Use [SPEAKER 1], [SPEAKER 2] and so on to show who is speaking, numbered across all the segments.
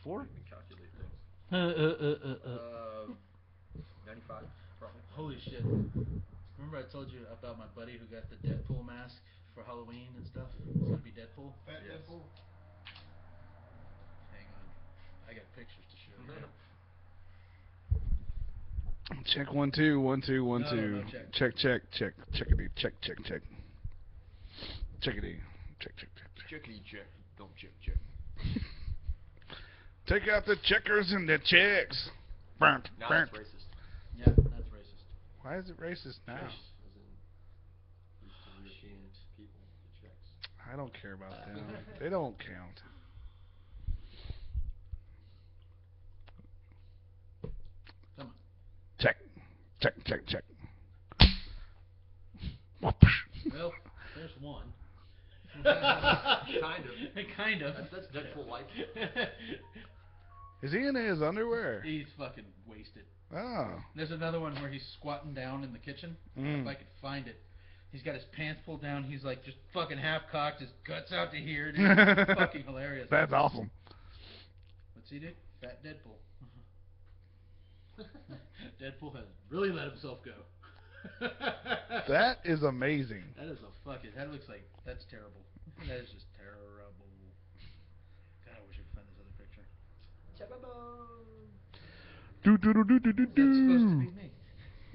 [SPEAKER 1] 94?
[SPEAKER 2] You can calculate things. 95, probably.
[SPEAKER 3] Holy shit. Remember I told you about my buddy who got the Deadpool mask for Halloween and stuff? It's gonna be Deadpool?
[SPEAKER 4] Fat Deadpool?
[SPEAKER 3] Hang on. I got pictures to show you.
[SPEAKER 1] Check 1 2 1 2 1
[SPEAKER 3] No,
[SPEAKER 1] 2.
[SPEAKER 3] no check.
[SPEAKER 1] Check check check checkity check check check. Checkity check check check.
[SPEAKER 2] Checkity check. Don't check check.
[SPEAKER 1] Take out the checkers and the checks. Burnt,
[SPEAKER 2] Now
[SPEAKER 1] burnt.
[SPEAKER 2] that's racist.
[SPEAKER 3] Yeah, that's racist.
[SPEAKER 1] Why is it racist now?
[SPEAKER 2] As in Eastern European people, the checks.
[SPEAKER 1] I don't care about them. They don't count.
[SPEAKER 3] Come on.
[SPEAKER 1] Check. Check, check, check.
[SPEAKER 3] Well, there's one.
[SPEAKER 2] Kind of.
[SPEAKER 3] Kind of.
[SPEAKER 2] That's Deadpool-like.
[SPEAKER 1] Is he in his underwear?
[SPEAKER 3] He's fucking wasted.
[SPEAKER 1] Oh.
[SPEAKER 3] There's another one where he's squatting down in the kitchen. If I could find it. He's got his pants pulled down. He's like just fucking half cocked. His guts out to here. Dude. It's fucking hilarious.
[SPEAKER 1] That's awesome.
[SPEAKER 3] What's he do? Fat Deadpool. Deadpool has really let himself go.
[SPEAKER 1] That is amazing.
[SPEAKER 3] That is a fucking. That looks like. That's terrible. That is just terrible. God, I wish I could find this other picture.
[SPEAKER 1] Do do do do do do
[SPEAKER 3] That's supposed to
[SPEAKER 1] do.
[SPEAKER 3] be me.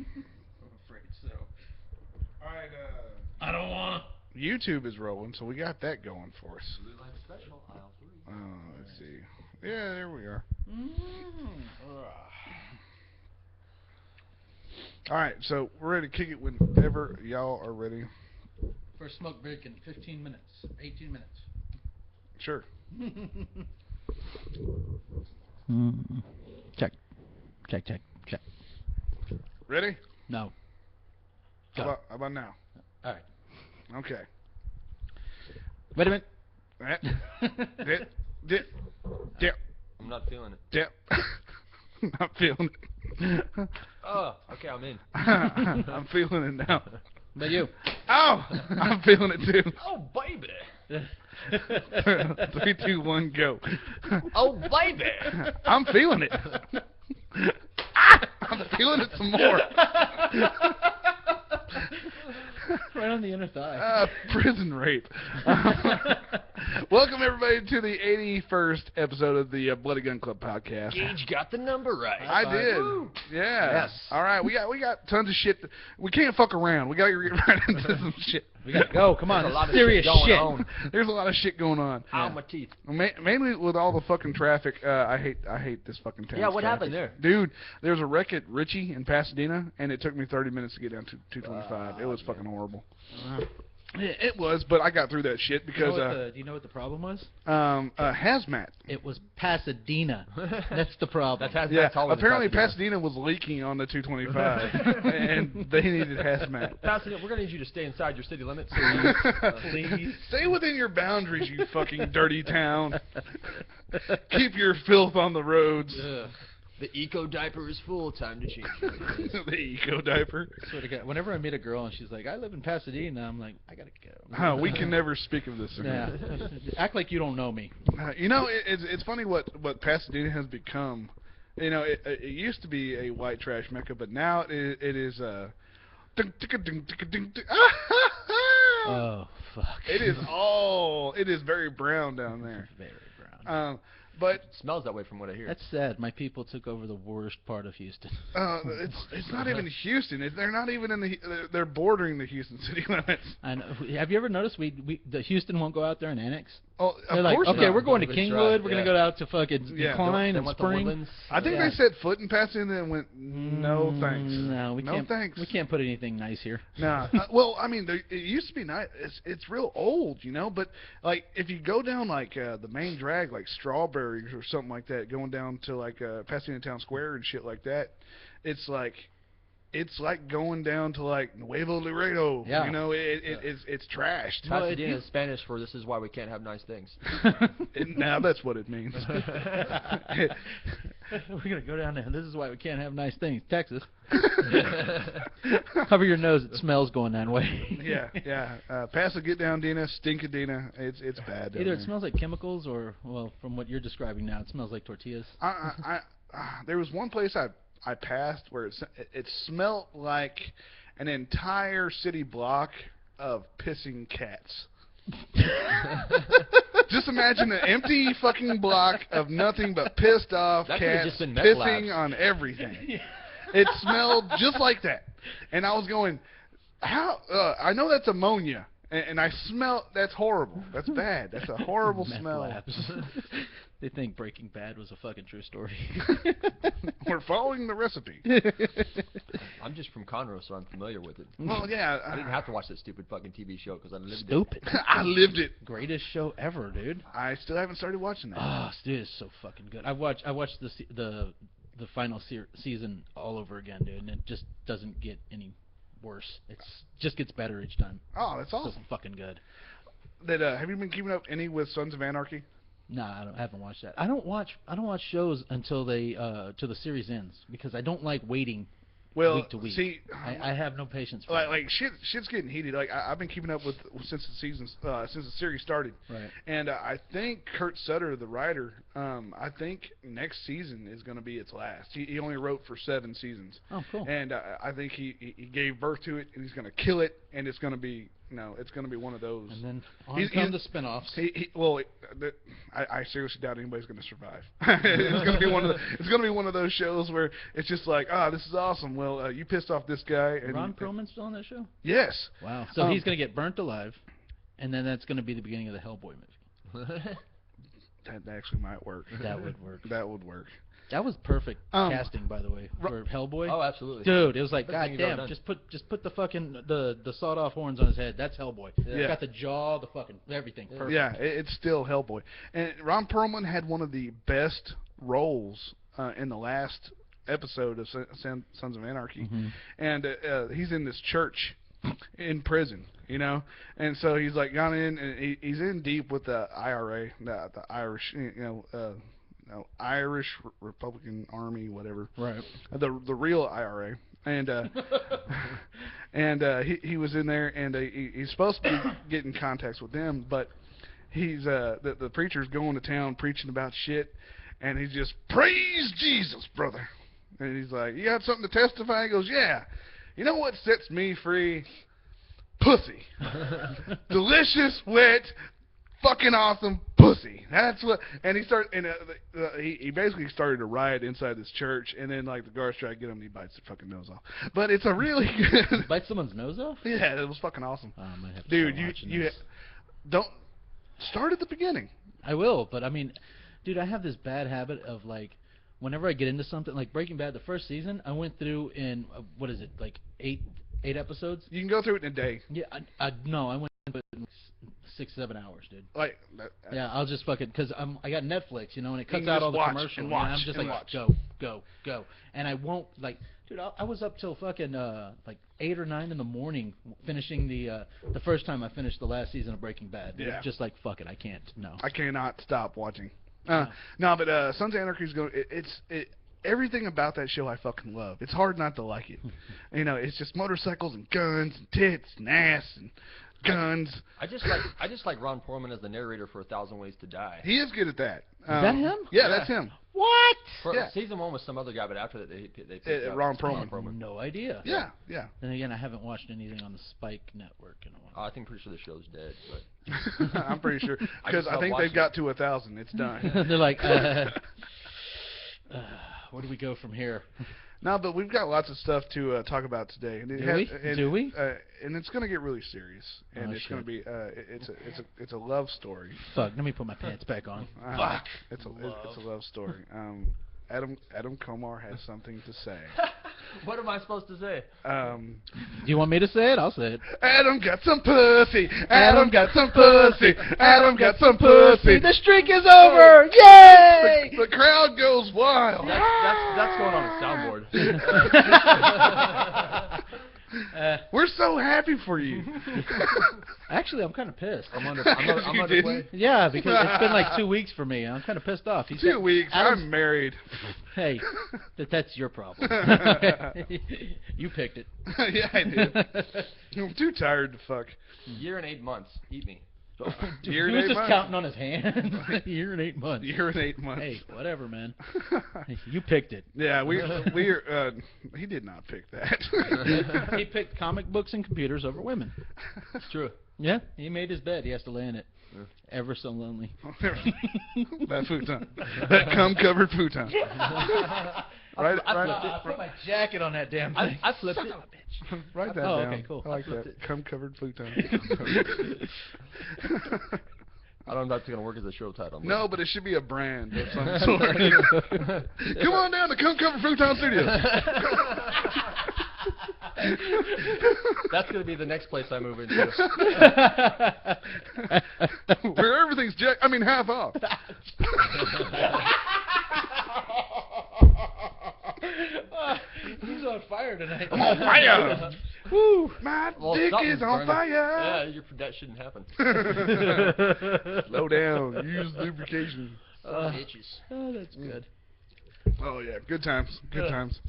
[SPEAKER 3] I'm afraid so.
[SPEAKER 1] Alright,
[SPEAKER 3] I don't wanna.
[SPEAKER 1] YouTube is rolling, so we got that going for us.
[SPEAKER 2] Blue Light Special, aisle 3.
[SPEAKER 1] Let's see. Yeah, there we are. Alright, so we're ready to kick it whenever y'all are ready.
[SPEAKER 3] For a smoke break in 15 minutes. 18 minutes.
[SPEAKER 1] Sure.
[SPEAKER 3] Check. Check, check, check.
[SPEAKER 1] Ready?
[SPEAKER 3] No.
[SPEAKER 1] How about now?
[SPEAKER 3] Alright.
[SPEAKER 1] Okay.
[SPEAKER 3] Wait a minute.
[SPEAKER 1] Dip. Dip.
[SPEAKER 2] I'm not feeling it.
[SPEAKER 1] Dip. Not feeling it.
[SPEAKER 2] Oh, okay, I'm in.
[SPEAKER 1] I'm feeling it now.
[SPEAKER 3] But you.
[SPEAKER 1] Oh! I'm feeling it too.
[SPEAKER 2] Oh, baby.
[SPEAKER 1] 3, 2, 1, go.
[SPEAKER 2] Oh, baby.
[SPEAKER 1] I'm feeling it. I'm feeling it some more.
[SPEAKER 3] Right on the inner thigh.
[SPEAKER 1] Prison rape. Welcome everybody to the 81st episode of the Bloody Gun Club podcast.
[SPEAKER 2] Gage got the number right.
[SPEAKER 1] I did.
[SPEAKER 2] Woo.
[SPEAKER 1] Yeah.
[SPEAKER 2] Yes.
[SPEAKER 1] All right. We got tons of shit. We can't fuck around. We got to get right into some shit.
[SPEAKER 3] We gotta go. Come on.
[SPEAKER 2] There's a lot of
[SPEAKER 3] serious
[SPEAKER 2] shit going
[SPEAKER 3] shit.
[SPEAKER 2] on.
[SPEAKER 1] There's a lot of shit going on.
[SPEAKER 2] Ow, my teeth.
[SPEAKER 1] Mainly with all the fucking traffic. I hate this fucking town.
[SPEAKER 2] Yeah, what happened there?
[SPEAKER 1] Dude, there was a wreck at Ritchie in Pasadena, and it took me 30 minutes to get down to 225. It was fucking horrible. It was, but I got through that shit because
[SPEAKER 3] do you know what the problem was?
[SPEAKER 1] hazmat.
[SPEAKER 3] It was Pasadena. That's the problem.
[SPEAKER 1] Yeah, apparently Pasadena was leaking on the 225, and they needed hazmat.
[SPEAKER 2] Pasadena, we're gonna need you to stay inside your city limits.
[SPEAKER 3] Please.
[SPEAKER 1] Stay within your boundaries, you fucking dirty town. Keep your filth on the roads.
[SPEAKER 2] The eco diaper is full. Time to change.
[SPEAKER 1] The eco diaper.
[SPEAKER 3] I swear to God, whenever I meet a girl and she's like, I live in Pasadena, I'm like, I gotta go.
[SPEAKER 1] We can never speak of this again.
[SPEAKER 3] Yeah. Act like you don't know me.
[SPEAKER 1] You know, it's funny what Pasadena has become. You know, it used to be a white trash mecca, but now it is
[SPEAKER 3] Oh, fuck.
[SPEAKER 1] It is very brown down there.
[SPEAKER 3] Very brown.
[SPEAKER 1] But
[SPEAKER 2] it smells that way from what I hear.
[SPEAKER 3] That's sad. My people took over the worst part of Houston.
[SPEAKER 1] it's not even Houston. They're not even in they're bordering the Houston city limits.
[SPEAKER 3] I know. Have you ever noticed the Houston won't go out there and annex?
[SPEAKER 1] Oh,
[SPEAKER 3] They're
[SPEAKER 1] of
[SPEAKER 3] like,
[SPEAKER 1] course
[SPEAKER 3] okay,
[SPEAKER 1] not.
[SPEAKER 3] we're going to
[SPEAKER 2] They
[SPEAKER 3] Kingwood.
[SPEAKER 2] tried,
[SPEAKER 3] We're gonna go out to fucking Klein and Spring.
[SPEAKER 1] I think they set foot in Pasadena and went, no thanks.
[SPEAKER 3] No, we can't.
[SPEAKER 1] Thanks.
[SPEAKER 3] We can't put anything nice here.
[SPEAKER 1] Nah. Well, I mean, it used to be nice. It's real old, you know. But like, if you go down like the main drag, like Strawberries or something like that, going down to like Pasadena Town Square and shit like that, it's like going down to like Nuevo Laredo.
[SPEAKER 3] Yeah.
[SPEAKER 1] You know, it's trashed.
[SPEAKER 2] Pasadena is Spanish for this is why we can't have nice things.
[SPEAKER 1] Now that's what it means.
[SPEAKER 3] We're gonna go down there. This is why we can't have nice things. Texas. Cover your nose. It smells going that way.
[SPEAKER 1] Yeah. Pass a get down, Dina. Stinkadina. It's bad.
[SPEAKER 3] Either it smells like chemicals, or from what you're describing now, it smells like tortillas.
[SPEAKER 1] There was one place I passed where it smelled like an entire city block of pissing cats. Just imagine an empty fucking block of nothing but pissed off cats
[SPEAKER 2] just been
[SPEAKER 1] pissing on everything. It smelled just like that, and I was going, "How? I know that's ammonia, and I smell that's horrible. That's bad. That's a horrible
[SPEAKER 3] Meth
[SPEAKER 1] smell."
[SPEAKER 3] labs. They think Breaking Bad was a fucking true story.
[SPEAKER 1] We're following the recipe.
[SPEAKER 2] I'm just from Conroe, so I'm familiar with it.
[SPEAKER 1] Well, yeah.
[SPEAKER 2] I didn't have to watch that stupid fucking TV show because I lived
[SPEAKER 3] Stupid.
[SPEAKER 1] I lived it.
[SPEAKER 3] Greatest show ever, dude.
[SPEAKER 1] I still haven't started watching that.
[SPEAKER 3] Oh, dude, it's so fucking good. I watched the final final season all over again, dude, and it just doesn't get any worse. It's just gets better each time.
[SPEAKER 1] Oh, that's awesome.
[SPEAKER 3] So fucking good.
[SPEAKER 1] Have you been keeping up any with Sons of Anarchy?
[SPEAKER 3] Nah, I haven't watched that. I don't watch shows until till the series ends, because I don't like waiting week to week.
[SPEAKER 1] See,
[SPEAKER 3] I have no patience for
[SPEAKER 1] like shit's getting heated. Like I've been keeping up with since the series started.
[SPEAKER 3] Right.
[SPEAKER 1] And I think Kurt Sutter, the writer, I think next season is going to be its last. He only wrote for 7 seasons.
[SPEAKER 3] Oh, cool.
[SPEAKER 1] And I think he gave birth to it, and he's going to kill it, and it's going to be it's going to be one of those.
[SPEAKER 3] And then come the spinoffs.
[SPEAKER 1] I seriously doubt anybody's going to survive. It's going to be one of those shows where it's just like, this is awesome. Well, you pissed off this guy. And
[SPEAKER 3] Ron Perlman's still on that show?
[SPEAKER 1] Yes.
[SPEAKER 3] Wow. So he's going to get burnt alive, and then that's going to be the beginning of the Hellboy movie.
[SPEAKER 1] That actually might work.
[SPEAKER 3] That would work.
[SPEAKER 1] That would work.
[SPEAKER 3] That was perfect casting, by the way, for Hellboy.
[SPEAKER 2] Oh, absolutely.
[SPEAKER 3] Dude, it was like,
[SPEAKER 2] Best thing you've ever
[SPEAKER 3] goddamn,
[SPEAKER 2] done.
[SPEAKER 3] just put the fucking the sawed-off horns on his head. That's Hellboy.
[SPEAKER 1] Yeah.
[SPEAKER 3] Got the jaw, the fucking everything. Perfect.
[SPEAKER 1] Yeah, it's still Hellboy. And Ron Perlman had one of the best roles in the last episode of Sons of Anarchy.
[SPEAKER 3] Mm-hmm.
[SPEAKER 1] And he's in this church in prison, and so he's like gone in, and he's in deep with the IRA, the Irish, Irish Republican Army, whatever.
[SPEAKER 3] Right.
[SPEAKER 1] The real IRA. And he was in there, and he's supposed to be getting contacts with them, but he's the preacher's going to town preaching about shit, and he's just, praise Jesus, brother. And he's like, you got something to testify? He goes, yeah. You know what sets me free? Pussy. Delicious, wet, fucking awesome pussy. That's what. And he started, and he basically started a riot inside this church, and then like the guards try to get him, and he bites the fucking nose off. But it's a really good.
[SPEAKER 3] Bite someone's nose off?
[SPEAKER 1] Yeah, it was fucking awesome.
[SPEAKER 3] I might have to
[SPEAKER 1] Dude,
[SPEAKER 3] start watching
[SPEAKER 1] you
[SPEAKER 3] this.
[SPEAKER 1] don't start at the beginning.
[SPEAKER 3] I will, but I mean, dude, I have this bad habit of like, whenever I get into something like Breaking Bad, the first season, I went through in what is it, like eight episodes?
[SPEAKER 1] You can go through it in a day.
[SPEAKER 3] Yeah, I went through it in 6-7 hours, dude.
[SPEAKER 1] Like,
[SPEAKER 3] Yeah, I'll just fucking, because I got Netflix, and it cuts
[SPEAKER 1] can
[SPEAKER 3] out
[SPEAKER 1] just
[SPEAKER 3] all the
[SPEAKER 1] watch
[SPEAKER 3] commercials,
[SPEAKER 1] and
[SPEAKER 3] and
[SPEAKER 1] watch
[SPEAKER 3] I'm just
[SPEAKER 1] and
[SPEAKER 3] like,
[SPEAKER 1] watch.
[SPEAKER 3] go, and I won't, like, dude, I was up till fucking like 8 or 9 in the morning finishing the first time I finished the last season of Breaking Bad.
[SPEAKER 1] Yeah.
[SPEAKER 3] It's just like, fuck it, I can't, no.
[SPEAKER 1] I cannot stop watching. No, but Sons of Anarchy is going. Everything about that show I fucking love. It's hard not to like it. It's just motorcycles and guns and tits and ass and guns.
[SPEAKER 2] I just like Ron Perlman as the narrator for 1,000 Ways to Die.
[SPEAKER 1] He is good at that. Is
[SPEAKER 3] that him?
[SPEAKER 1] Yeah, that's him.
[SPEAKER 3] What?
[SPEAKER 2] For season 1 was some other guy, but after that they picked up
[SPEAKER 1] Ron Perlman.
[SPEAKER 3] No idea.
[SPEAKER 1] Yeah.
[SPEAKER 3] Then again, I haven't watched anything on the Spike network in a while.
[SPEAKER 2] I think pretty sure the show's dead, but
[SPEAKER 1] I'm pretty sure because I think
[SPEAKER 2] watching
[SPEAKER 1] they've got to 1,000. It's done.
[SPEAKER 3] They're like, where do we go from here?
[SPEAKER 1] No, but we've got lots of stuff to talk about today. And
[SPEAKER 3] Do we?
[SPEAKER 1] And it's going to get really serious. And it's going to be it's a love story.
[SPEAKER 3] Fuck, let me put my pants back on. Fuck.
[SPEAKER 1] It's a love story. Adam Komar has something to say.
[SPEAKER 2] what am I supposed to say?
[SPEAKER 3] Do you want me to say it? I'll say it.
[SPEAKER 1] Adam got some pussy. Adam got some pussy. Adam got some pussy.
[SPEAKER 3] The streak is over. Yay!
[SPEAKER 1] The crowd goes wild.
[SPEAKER 2] That's going on a soundboard.
[SPEAKER 1] We're so so happy for you.
[SPEAKER 4] Actually, I'm kind of pissed.
[SPEAKER 2] I'm under
[SPEAKER 1] You
[SPEAKER 2] play.
[SPEAKER 4] Yeah, because it's been like 2 weeks for me. I'm kind of pissed off.
[SPEAKER 1] 2 weeks.
[SPEAKER 4] Adam's-
[SPEAKER 1] I'm married.
[SPEAKER 4] Hey, that's your problem. You picked it.
[SPEAKER 1] Yeah, I did. I'm too tired to fuck.
[SPEAKER 2] Year and 8 months. Eat me.
[SPEAKER 1] Year
[SPEAKER 4] He
[SPEAKER 1] and
[SPEAKER 4] was
[SPEAKER 1] 8
[SPEAKER 4] just
[SPEAKER 1] months.
[SPEAKER 4] counting on his hands. Year and 8 months.
[SPEAKER 1] Year and 8 months.
[SPEAKER 4] Hey, whatever, man. You picked it.
[SPEAKER 1] Yeah, he did not pick that.
[SPEAKER 4] He picked comic books and computers over women.
[SPEAKER 2] It's true.
[SPEAKER 4] Yeah, he made his bed. He has to lay in it. Ever so lonely.
[SPEAKER 1] That futon. That cum-covered futon. Right,
[SPEAKER 4] I put my jacket on that damn thing.
[SPEAKER 2] I flipped
[SPEAKER 4] Son
[SPEAKER 2] it.
[SPEAKER 4] of a bitch.
[SPEAKER 1] Write that
[SPEAKER 4] Oh,
[SPEAKER 1] down.
[SPEAKER 4] okay, cool.
[SPEAKER 1] I like
[SPEAKER 4] I
[SPEAKER 1] that.
[SPEAKER 4] flipped
[SPEAKER 1] Cum-covered futon.
[SPEAKER 2] I don't know if that's going to work as a show title.
[SPEAKER 1] No, but it should be a brand of some sort. Come on down to Cum-Covered Futon Studios.
[SPEAKER 2] That's going to be the next place I move into.
[SPEAKER 1] Where everything's half off.
[SPEAKER 4] He's on fire tonight.
[SPEAKER 1] I'm on fire.
[SPEAKER 4] Woo.
[SPEAKER 1] My
[SPEAKER 2] Well,
[SPEAKER 1] dick
[SPEAKER 2] something's
[SPEAKER 1] is on
[SPEAKER 2] burning.
[SPEAKER 1] fire.
[SPEAKER 2] Yeah, that shouldn't happen.
[SPEAKER 1] Slow down. Use lubrication.
[SPEAKER 2] Bitches.
[SPEAKER 4] Oh, that's good.
[SPEAKER 1] Oh yeah, good times. Good times.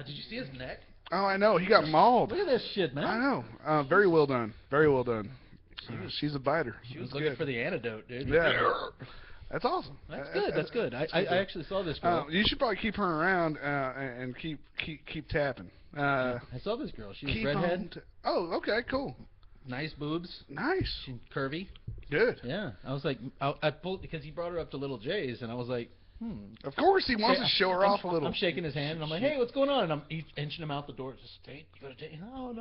[SPEAKER 4] Did you see his neck?
[SPEAKER 1] Oh, I know. He got mauled.
[SPEAKER 4] Look at this shit, man.
[SPEAKER 1] I know. Very well done. Very well done. She's a biter.
[SPEAKER 4] She was
[SPEAKER 1] That's
[SPEAKER 4] looking
[SPEAKER 1] good.
[SPEAKER 4] for the antidote, dude.
[SPEAKER 1] Yeah. That's awesome.
[SPEAKER 4] That's good. That's good. I actually saw this girl.
[SPEAKER 1] You should probably keep her around and keep tapping.
[SPEAKER 4] I saw this girl. She was
[SPEAKER 1] Keep
[SPEAKER 4] redhead.
[SPEAKER 1] on oh, okay, cool.
[SPEAKER 4] Nice boobs.
[SPEAKER 1] Nice.
[SPEAKER 4] She curvy.
[SPEAKER 1] Good.
[SPEAKER 4] Yeah. I was like, I pulled because he brought her up to Little Jay's, and I was like,
[SPEAKER 1] Of course, he wants to show her off a little.
[SPEAKER 4] I'm shaking his hand, and I'm like, hey, what's going on? And I'm inching him out the door. Just date. You got a date? No.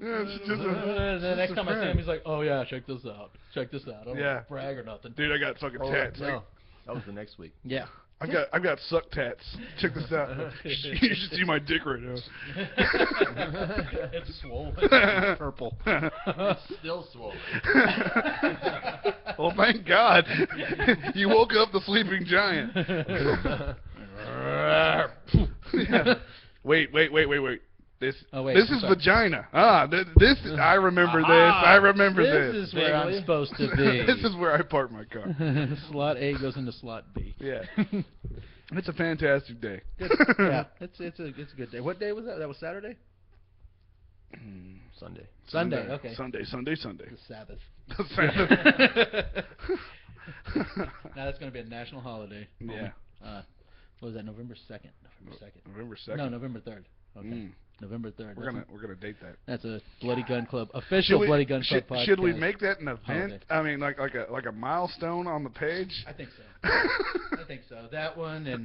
[SPEAKER 1] Yeah, it's just
[SPEAKER 4] And the next time I see him,
[SPEAKER 1] friend.
[SPEAKER 4] he's like, oh yeah, check this out. Check this out. I don't
[SPEAKER 1] Yeah.
[SPEAKER 4] brag or nothing.
[SPEAKER 1] Dude, I got fucking
[SPEAKER 2] Oh,
[SPEAKER 1] tats.
[SPEAKER 2] no. That was the next week.
[SPEAKER 4] Yeah.
[SPEAKER 1] I've got suck tats. Check this out. You should see my dick right now.
[SPEAKER 4] It's swollen. Purple.
[SPEAKER 2] It's still swollen.
[SPEAKER 1] Well, thank God. You woke up the sleeping giant. Yeah. Wait. This
[SPEAKER 4] Oh, wait,
[SPEAKER 1] this
[SPEAKER 4] I'm
[SPEAKER 1] is
[SPEAKER 4] sorry.
[SPEAKER 1] vagina. This I remember this. I remember this.
[SPEAKER 4] This is where I'm
[SPEAKER 2] Vaguely.
[SPEAKER 4] supposed to be.
[SPEAKER 1] This is where I park my car.
[SPEAKER 4] Slot A goes into slot B.
[SPEAKER 1] Yeah. It's a fantastic day.
[SPEAKER 4] Good. Yeah, it's a good day. What day was that? That was Saturday.
[SPEAKER 2] Sunday.
[SPEAKER 4] Sunday. Okay.
[SPEAKER 1] Sunday.
[SPEAKER 4] The Sabbath.
[SPEAKER 1] Sabbath.
[SPEAKER 4] Now that's going to be a national holiday.
[SPEAKER 1] Yeah.
[SPEAKER 4] What was that? November 2nd.
[SPEAKER 1] November 2nd.
[SPEAKER 4] No, November 3rd. Okay.
[SPEAKER 1] Mm.
[SPEAKER 4] November 3rd.
[SPEAKER 1] We're gonna date that.
[SPEAKER 4] That's a Bloody Gun Club official Bloody Gun Club podcast.
[SPEAKER 1] Should we make that an event?
[SPEAKER 4] Holiday.
[SPEAKER 1] I mean, like a milestone on the page.
[SPEAKER 4] I think so. I think so. That one and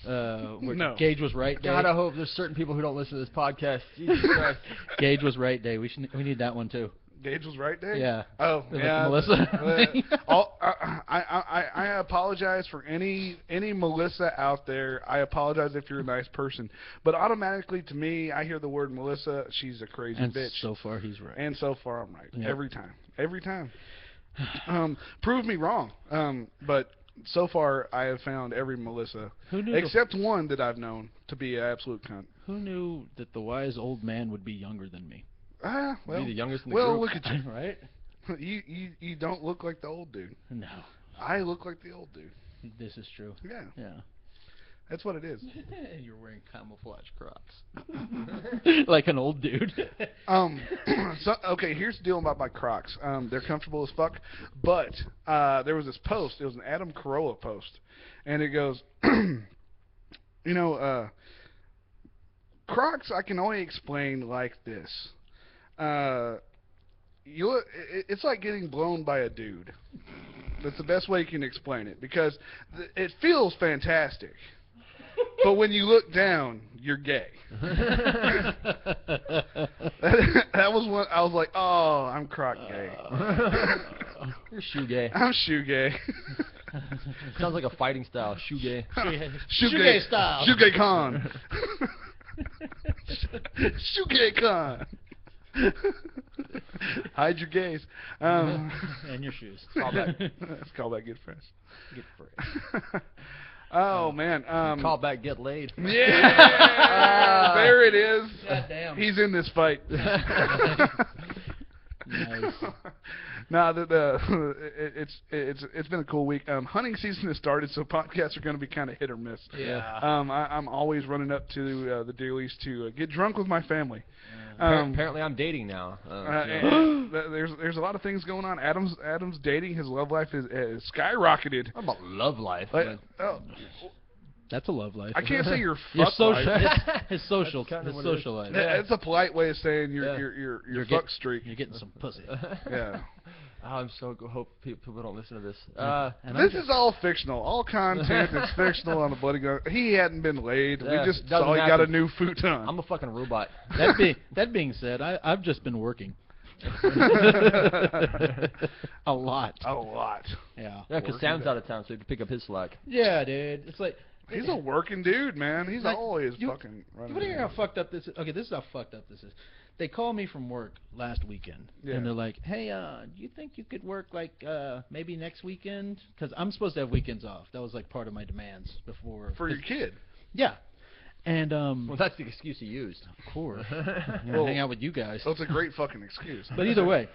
[SPEAKER 1] No.
[SPEAKER 4] Gage was right day.
[SPEAKER 2] God, I hope there's certain people who don't listen to this podcast. Jesus Christ.
[SPEAKER 4] Gage was right day. We need that one too.
[SPEAKER 1] Gage was right there.
[SPEAKER 4] Yeah.
[SPEAKER 1] Oh,
[SPEAKER 4] Like
[SPEAKER 1] yeah.
[SPEAKER 4] Melissa.
[SPEAKER 1] I apologize for any Melissa out there. I apologize if you're a nice person, but automatically to me, I hear the word Melissa, she's a crazy
[SPEAKER 4] And
[SPEAKER 1] bitch.
[SPEAKER 4] so far he's right.
[SPEAKER 1] And so far I'm right.
[SPEAKER 4] Yep.
[SPEAKER 1] Every time. Prove me wrong. But so far I have found every Melissa,
[SPEAKER 4] Who knew
[SPEAKER 1] except one that I've known to be an absolute cunt.
[SPEAKER 4] Who knew that the wise old man would be younger than me?
[SPEAKER 1] Well,
[SPEAKER 2] Be the youngest in the
[SPEAKER 1] well,
[SPEAKER 2] group.
[SPEAKER 1] look at you.
[SPEAKER 4] Right?
[SPEAKER 1] You don't look like the old dude.
[SPEAKER 4] No.
[SPEAKER 1] I look like the old dude.
[SPEAKER 4] This is true.
[SPEAKER 1] Yeah,
[SPEAKER 4] Yeah.
[SPEAKER 1] that's what it is.
[SPEAKER 4] You're wearing camouflage Crocs. Like an old dude.
[SPEAKER 1] So, okay, here's the deal about my Crocs. They're comfortable as fuck, but there was this post. It was an Adam Carolla post, and it goes, Crocs I can only explain like this. It's like getting blown by a dude. That's the best way you can explain it, because it feels fantastic. But when you look down, you're gay. That was when I was like, oh, I'm croc gay.
[SPEAKER 2] You're shoe gay.
[SPEAKER 1] I'm shoe gay.
[SPEAKER 2] Sounds like a fighting style. Shoe gay.
[SPEAKER 1] Shoe
[SPEAKER 4] gay style.
[SPEAKER 1] Shoe gay con. Shoe gay con. Hide your gays.
[SPEAKER 4] And your shoes.
[SPEAKER 1] Let's call that good friends.
[SPEAKER 4] Get free.
[SPEAKER 1] Oh man.
[SPEAKER 4] Call back, get laid.
[SPEAKER 1] Yeah. There it is.
[SPEAKER 3] God damn.
[SPEAKER 1] He's in this fight.
[SPEAKER 4] Nice.
[SPEAKER 1] No, it's been a cool week. Hunting season has started, so podcasts are going to be kind of hit or miss.
[SPEAKER 3] Yeah.
[SPEAKER 1] I'm always running up to the dealies to get drunk with my family.
[SPEAKER 4] Apparently, I'm dating now.
[SPEAKER 1] And there's a lot of things going on. Adam's dating. His love life is skyrocketed.
[SPEAKER 4] How about love life?
[SPEAKER 1] Like,
[SPEAKER 3] That's a love life.
[SPEAKER 1] I can't say your
[SPEAKER 3] Your
[SPEAKER 1] fuck
[SPEAKER 3] social,
[SPEAKER 1] life.
[SPEAKER 3] his social,
[SPEAKER 4] That's kinda
[SPEAKER 3] his
[SPEAKER 4] what it is.
[SPEAKER 3] social life.
[SPEAKER 1] It's a polite way of saying your
[SPEAKER 3] You're
[SPEAKER 1] fuck streak.
[SPEAKER 3] You're getting some pussy.
[SPEAKER 1] Yeah.
[SPEAKER 4] Oh, I'm so hope people don't listen to this.
[SPEAKER 3] And
[SPEAKER 1] This is all fictional. All content is fictional on the Bloody Gun. He hadn't been laid.
[SPEAKER 4] Yeah,
[SPEAKER 1] We just
[SPEAKER 4] doesn't
[SPEAKER 1] saw he got a
[SPEAKER 4] happen.
[SPEAKER 1] new futon.
[SPEAKER 4] I'm a fucking robot.
[SPEAKER 3] that being said, I've just been working. A lot.
[SPEAKER 1] A lot.
[SPEAKER 3] Yeah.
[SPEAKER 4] Yeah, because Sam's out of town, so he can pick up his slack.
[SPEAKER 3] Yeah, dude. It's like
[SPEAKER 1] He's a working dude, man. He's
[SPEAKER 3] Like,
[SPEAKER 1] always
[SPEAKER 3] you-
[SPEAKER 1] fucking running.
[SPEAKER 3] You want to hear
[SPEAKER 1] around.
[SPEAKER 3] how fucked up this is? Okay, this is how fucked up this is. They called me from work last weekend,
[SPEAKER 1] Yeah.
[SPEAKER 3] and they're like, "Hey, do you think you could work like maybe next weekend? Because I'm supposed to have weekends off. That was like part of my demands before."
[SPEAKER 1] For your kid.
[SPEAKER 3] Yeah, and
[SPEAKER 4] Well, that's the excuse he used.
[SPEAKER 3] of course,
[SPEAKER 1] Well,
[SPEAKER 3] hang out with you guys.
[SPEAKER 1] That's a great fucking excuse.
[SPEAKER 3] But either way,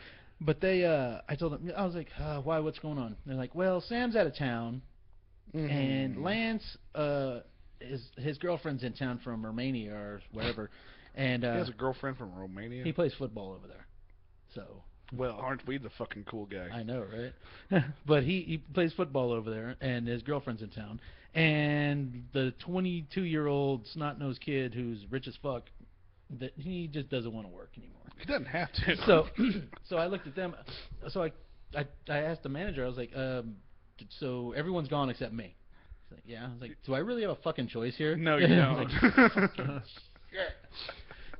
[SPEAKER 3] I told them, I was like, "Why? What's going on?" They're like, "Well, Sam's out of town,
[SPEAKER 1] Mhm.
[SPEAKER 3] and Lance, his girlfriend's in town from Romania or wherever, and
[SPEAKER 1] He has a girlfriend from Romania.
[SPEAKER 3] he plays football over there. So
[SPEAKER 1] Well, aren't we the fucking cool guy?
[SPEAKER 3] I know, right? But he plays football over there, and his girlfriend's in town, and the 22-year-old snot-nosed kid who's rich as fuck, that he just doesn't want to work anymore.
[SPEAKER 1] He doesn't have to.
[SPEAKER 3] So I looked at them. So I asked the manager. I was like, so everyone's gone except me. He's like, yeah. I was like, do I really have a fucking choice here?
[SPEAKER 1] No, you
[SPEAKER 3] I was
[SPEAKER 1] don't.
[SPEAKER 3] like,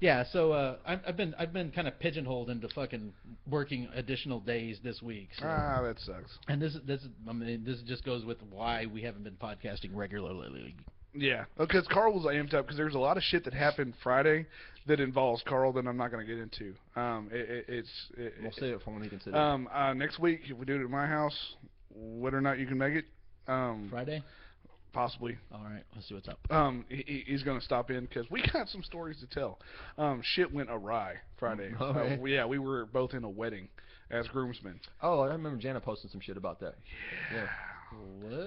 [SPEAKER 3] yeah. So I've been kind of pigeonholed into fucking working additional days this week. So.
[SPEAKER 1] That sucks.
[SPEAKER 3] And this just goes with why we haven't been podcasting regularly.
[SPEAKER 1] Yeah, because Carl was amped up because there's a lot of shit that happened Friday that involves Carl that I'm not going to get into.
[SPEAKER 4] We'll save it for when he can sit down.
[SPEAKER 1] Next week, if we do it at my house, whether or not you can make it,
[SPEAKER 3] Friday?
[SPEAKER 1] possibly.
[SPEAKER 3] All right, let's see what's up.
[SPEAKER 1] He's going to stop in because we got some stories to tell. Shit went awry Friday.
[SPEAKER 4] Okay.
[SPEAKER 1] Yeah, we were both in a wedding as groomsmen.
[SPEAKER 4] Oh, I remember Jana posting some shit about that. Yeah.
[SPEAKER 3] What?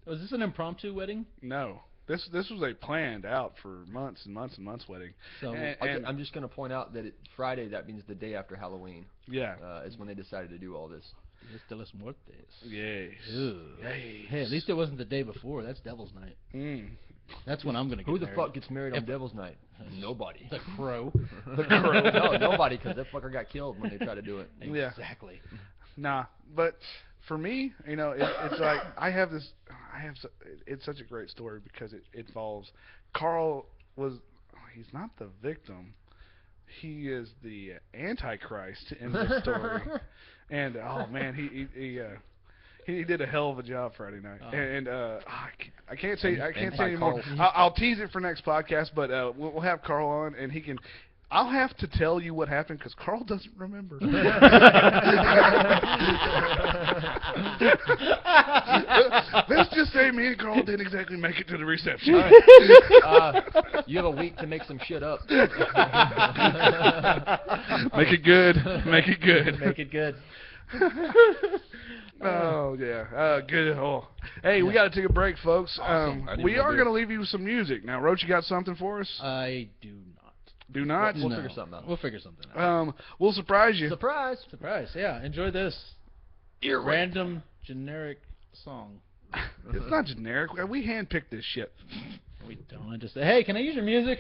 [SPEAKER 3] Was this an impromptu wedding?
[SPEAKER 1] No. This was a planned out for months and months and months wedding.
[SPEAKER 3] So
[SPEAKER 1] And-
[SPEAKER 4] I'm just going to point out that Friday, that means the day after Halloween.
[SPEAKER 1] Yeah.
[SPEAKER 4] Is when they decided to do all this.
[SPEAKER 3] Dias de los Muertos.
[SPEAKER 1] Yes.
[SPEAKER 3] Ew.
[SPEAKER 1] Yes.
[SPEAKER 3] Hey, at least it wasn't the day before. That's Devil's Night.
[SPEAKER 1] Mm.
[SPEAKER 3] That's when I'm gonna get
[SPEAKER 4] Who the
[SPEAKER 3] married.
[SPEAKER 4] fuck gets married on Devil's Night? Nobody.
[SPEAKER 3] The Crow.
[SPEAKER 1] The Crow.
[SPEAKER 4] No, nobody, because that fucker got killed when they tried to do it.
[SPEAKER 1] Yeah.
[SPEAKER 3] Exactly.
[SPEAKER 1] Nah, but for me, it's like it's such a great story because it involves Carl he's not the victim, he is the Antichrist in this story, and oh man, he did a hell of a job Friday night, and I can't say anymore. I'll tease it for next podcast, but we'll have Carl on, and he can. I'll have to tell you what happened because Carl doesn't remember. Let's just say me and Carl didn't exactly make it to the reception.
[SPEAKER 4] All right. You have a week to make some shit up.
[SPEAKER 1] Make it good. Make it good.
[SPEAKER 3] Make it good.
[SPEAKER 1] Oh yeah, good. Oh, hey, we got to take a break, folks.
[SPEAKER 4] Awesome.
[SPEAKER 1] We are going to leave you with some music now. Roach, you got something for us?
[SPEAKER 3] I do not.
[SPEAKER 1] Do not.
[SPEAKER 4] We'll
[SPEAKER 3] No.
[SPEAKER 4] figure something out.
[SPEAKER 3] We'll figure something out.
[SPEAKER 1] We'll surprise you.
[SPEAKER 4] Surprise!
[SPEAKER 3] Surprise. Yeah. Enjoy this. Random generic song.
[SPEAKER 1] It's not generic. We handpicked this shit.
[SPEAKER 3] We don't. I just say, hey, can I use your music?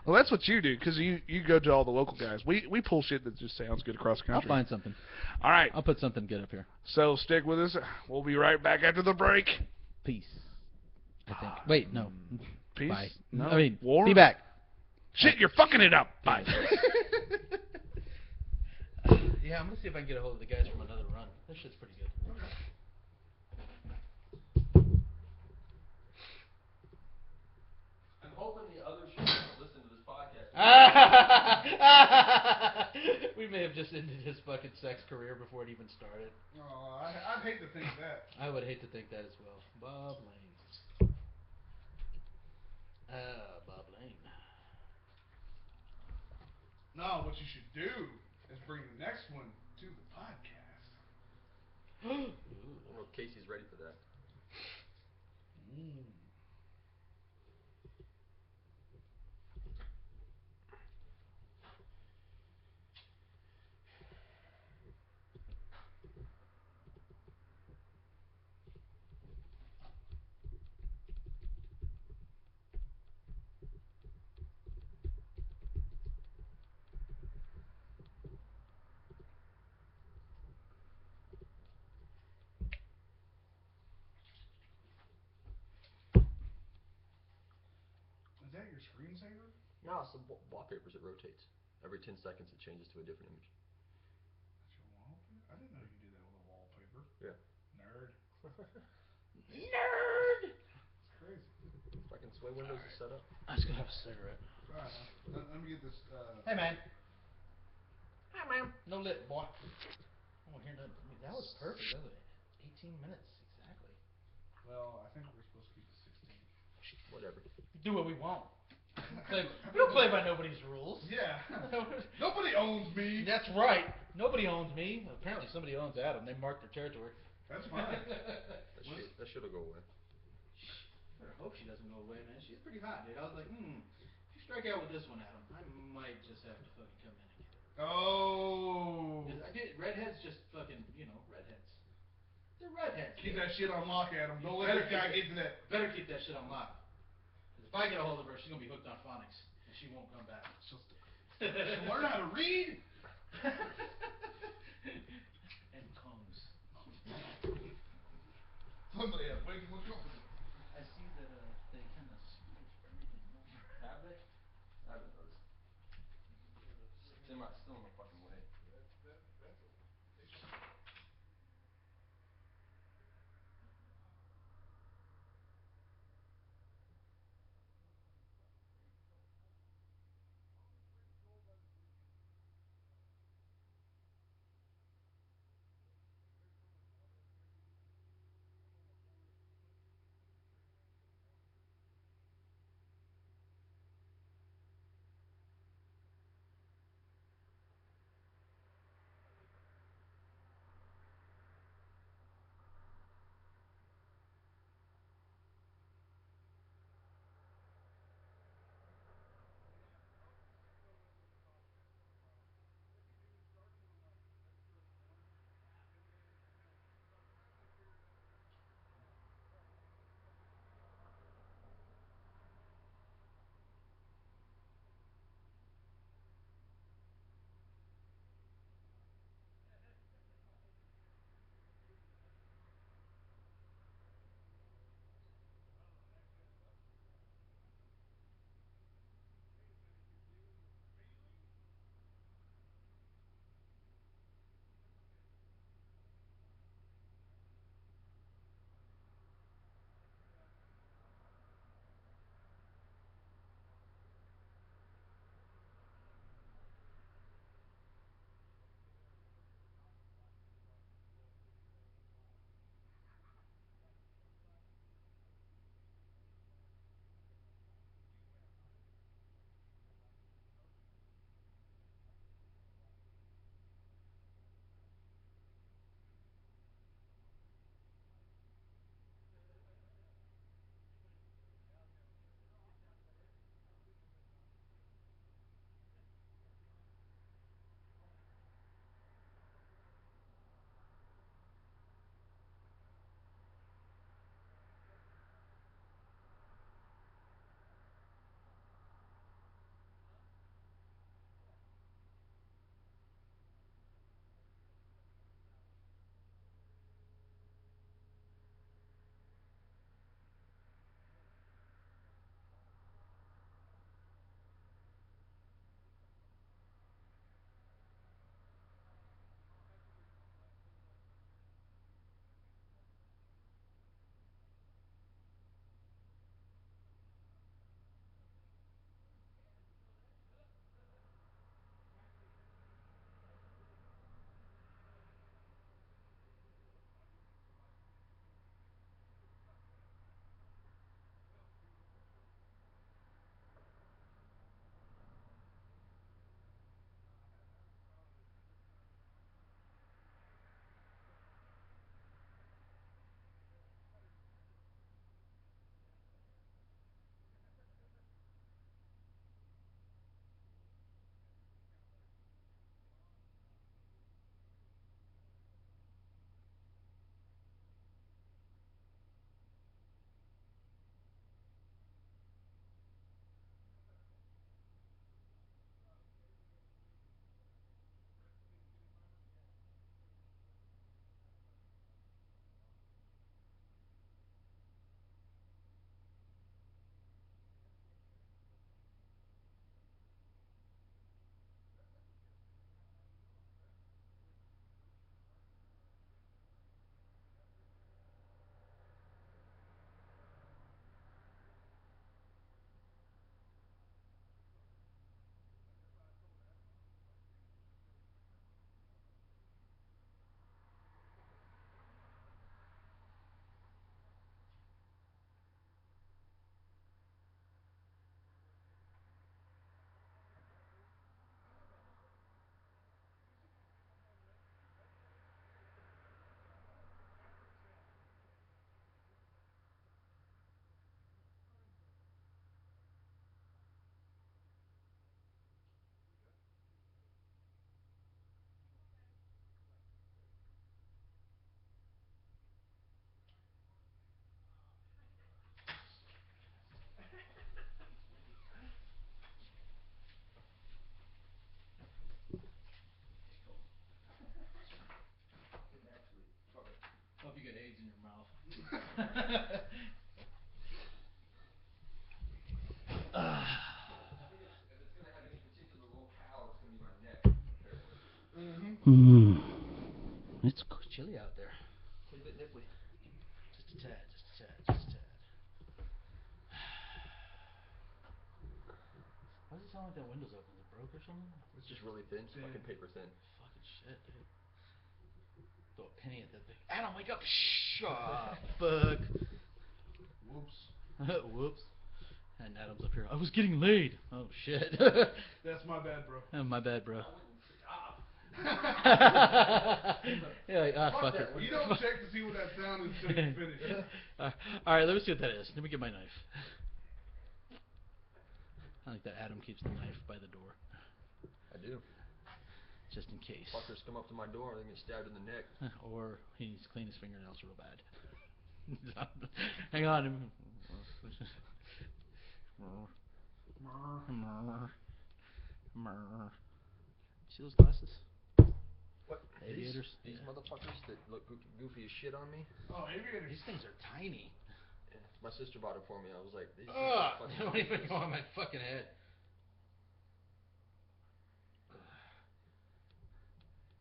[SPEAKER 1] Well, that's what you do because you go to all the local guys. We pull shit that just sounds good across the
[SPEAKER 3] I'll
[SPEAKER 1] country.
[SPEAKER 3] find something.
[SPEAKER 1] All right.
[SPEAKER 3] I'll put something good up here.
[SPEAKER 1] So stick with us. We'll be right back after the break.
[SPEAKER 3] Peace. I think. Wait, no.
[SPEAKER 1] Peace.
[SPEAKER 3] Bye.
[SPEAKER 1] No.
[SPEAKER 3] I mean,
[SPEAKER 1] War.
[SPEAKER 3] be back.
[SPEAKER 1] Shit, you're fucking it up. Bye.
[SPEAKER 3] Yeah, I'm gonna see if I can get a hold of the guys from another run. This shit's pretty good.
[SPEAKER 4] I'm hoping the other shows listen to this podcast.
[SPEAKER 3] We may have just ended his fucking sex career before it even started.
[SPEAKER 1] Oh, I'd hate to think that.
[SPEAKER 3] I would hate to think that as well. Bob Lane. Bob Lane.
[SPEAKER 1] No, what you should do is bring the next one to the podcast.
[SPEAKER 2] I don't know if Casey's ready for that.
[SPEAKER 1] Mm. Is that your screensaver?
[SPEAKER 2] No, it's the wallpapers. It rotates. Every 10 seconds, it changes to a different image.
[SPEAKER 1] That's your wallpaper? I didn't know you could do that with a wallpaper.
[SPEAKER 2] Yeah.
[SPEAKER 1] Nerd.
[SPEAKER 3] Nerd!
[SPEAKER 1] It's crazy.
[SPEAKER 2] Fucking sway windows is set up.
[SPEAKER 3] I just gotta have a cigarette.
[SPEAKER 1] Alright, let me get this.
[SPEAKER 3] Hey, man. Hi, man. No lip, boy. I won't hear nothing from you. That was perfect. That was 18 minutes, exactly.
[SPEAKER 1] Well, I think we're supposed to keep it 16.
[SPEAKER 2] Whatever.
[SPEAKER 3] Do what we want. We don't play by nobody's rules.
[SPEAKER 1] Yeah. Nobody owns me.
[SPEAKER 3] That's right. Nobody owns me. Apparently somebody owns Adam. They marked their territory.
[SPEAKER 1] That's fine.
[SPEAKER 2] That shit'll go away.
[SPEAKER 3] I hope she doesn't go away, man. She's pretty hot, dude. I was like, if you strike out with this one, Adam, I might just have to fucking come in and get her.
[SPEAKER 1] Oh.
[SPEAKER 3] Redheads just fucking, redheads. They're redheads.
[SPEAKER 1] Keep that shit on lock, Adam. Don't let that guy get to that.
[SPEAKER 3] Better keep that shit on lock. Because if I get a hold of her, she's going to be hooked on phonics. And she won't come back.
[SPEAKER 1] She'll learn how to read.
[SPEAKER 3] And tongues.
[SPEAKER 1] Somebody has way too much company.
[SPEAKER 3] I see that they kind of switched everything over.
[SPEAKER 2] Have they? I haven't noticed. Still in my fucking way.
[SPEAKER 3] It's chilly out there.
[SPEAKER 2] A bit nipply.
[SPEAKER 3] Just a tad, just a tad, just a tad. Why does it sound like that window's open? Is it broke or something?
[SPEAKER 2] It's just really thin. It's fucking paper thin.
[SPEAKER 3] Fucking shit, dude. Throw a penny at that thing. Adam, wake up! Shh! Fuck.
[SPEAKER 1] Whoops.
[SPEAKER 3] Whoops. And Adam's up here. I was getting laid. Oh shit.
[SPEAKER 1] That's my bad, bro.
[SPEAKER 3] My bad, bro.
[SPEAKER 2] Stop.
[SPEAKER 3] Yeah, like, fuck it.
[SPEAKER 1] You don't check to see what that sound is until you finish.
[SPEAKER 3] Alright, let me see what that is. Let me get my knife. I like that Adam keeps the knife by the door.
[SPEAKER 2] I do.
[SPEAKER 3] Just in case.
[SPEAKER 2] Fuckers come up to my door and they get stabbed in the neck.
[SPEAKER 3] Or he needs to clean his fingernails real bad. Hang on. See those glasses?
[SPEAKER 2] What?
[SPEAKER 3] Aviators?
[SPEAKER 2] These motherfuckers that look goofy as shit on me?
[SPEAKER 1] Oh, aviators.
[SPEAKER 3] These things are tiny.
[SPEAKER 2] Yeah. My sister bought it for me. I was like, these
[SPEAKER 3] Don't even go on my fucking head.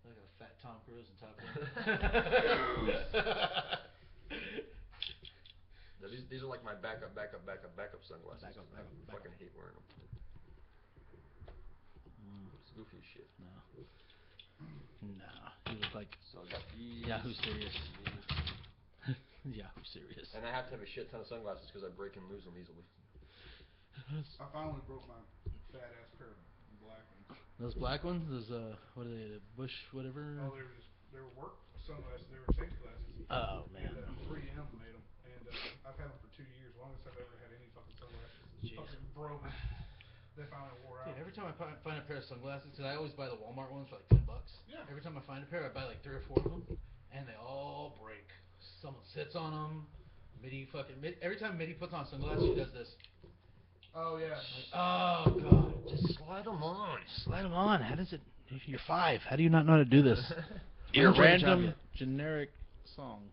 [SPEAKER 3] Look at a fat Tom Cruise on top of
[SPEAKER 2] No, these are like my backup sunglasses.
[SPEAKER 3] Backup.
[SPEAKER 2] I fucking hate wearing them. It's goofy as shit.
[SPEAKER 3] No. You look like
[SPEAKER 2] So I got these.
[SPEAKER 3] Yahoo Serious. Yahoo Serious.
[SPEAKER 2] And I have to have a shit ton of sunglasses because I break and lose them easily.
[SPEAKER 1] I finally broke my fat ass pair of black ones.
[SPEAKER 3] Those black ones, those what are they? The Bush whatever.
[SPEAKER 1] Oh, they were work sunglasses. They were safety glasses.
[SPEAKER 3] Oh man.
[SPEAKER 1] And 3M made them, and I've had them for 2 years. Longest I've ever had any fucking sunglasses.
[SPEAKER 3] Jeez.
[SPEAKER 1] Fucking broke. They finally wore out.
[SPEAKER 3] Dude, every time I find a pair of sunglasses, because I always buy the Walmart ones for like $10.
[SPEAKER 1] Yeah.
[SPEAKER 3] Every time I find a pair, I buy like 3 or 4 of them, and they all break. Someone sits on them. Every time Mitty puts on sunglasses, she does this.
[SPEAKER 1] Oh yeah.
[SPEAKER 3] Like, oh god, just
[SPEAKER 2] Slide them on.
[SPEAKER 3] slide them on. How does it? You're 5. How do you not know how to do this?
[SPEAKER 4] Your
[SPEAKER 3] Enjoy the job
[SPEAKER 4] random
[SPEAKER 3] yet.
[SPEAKER 4] generic song.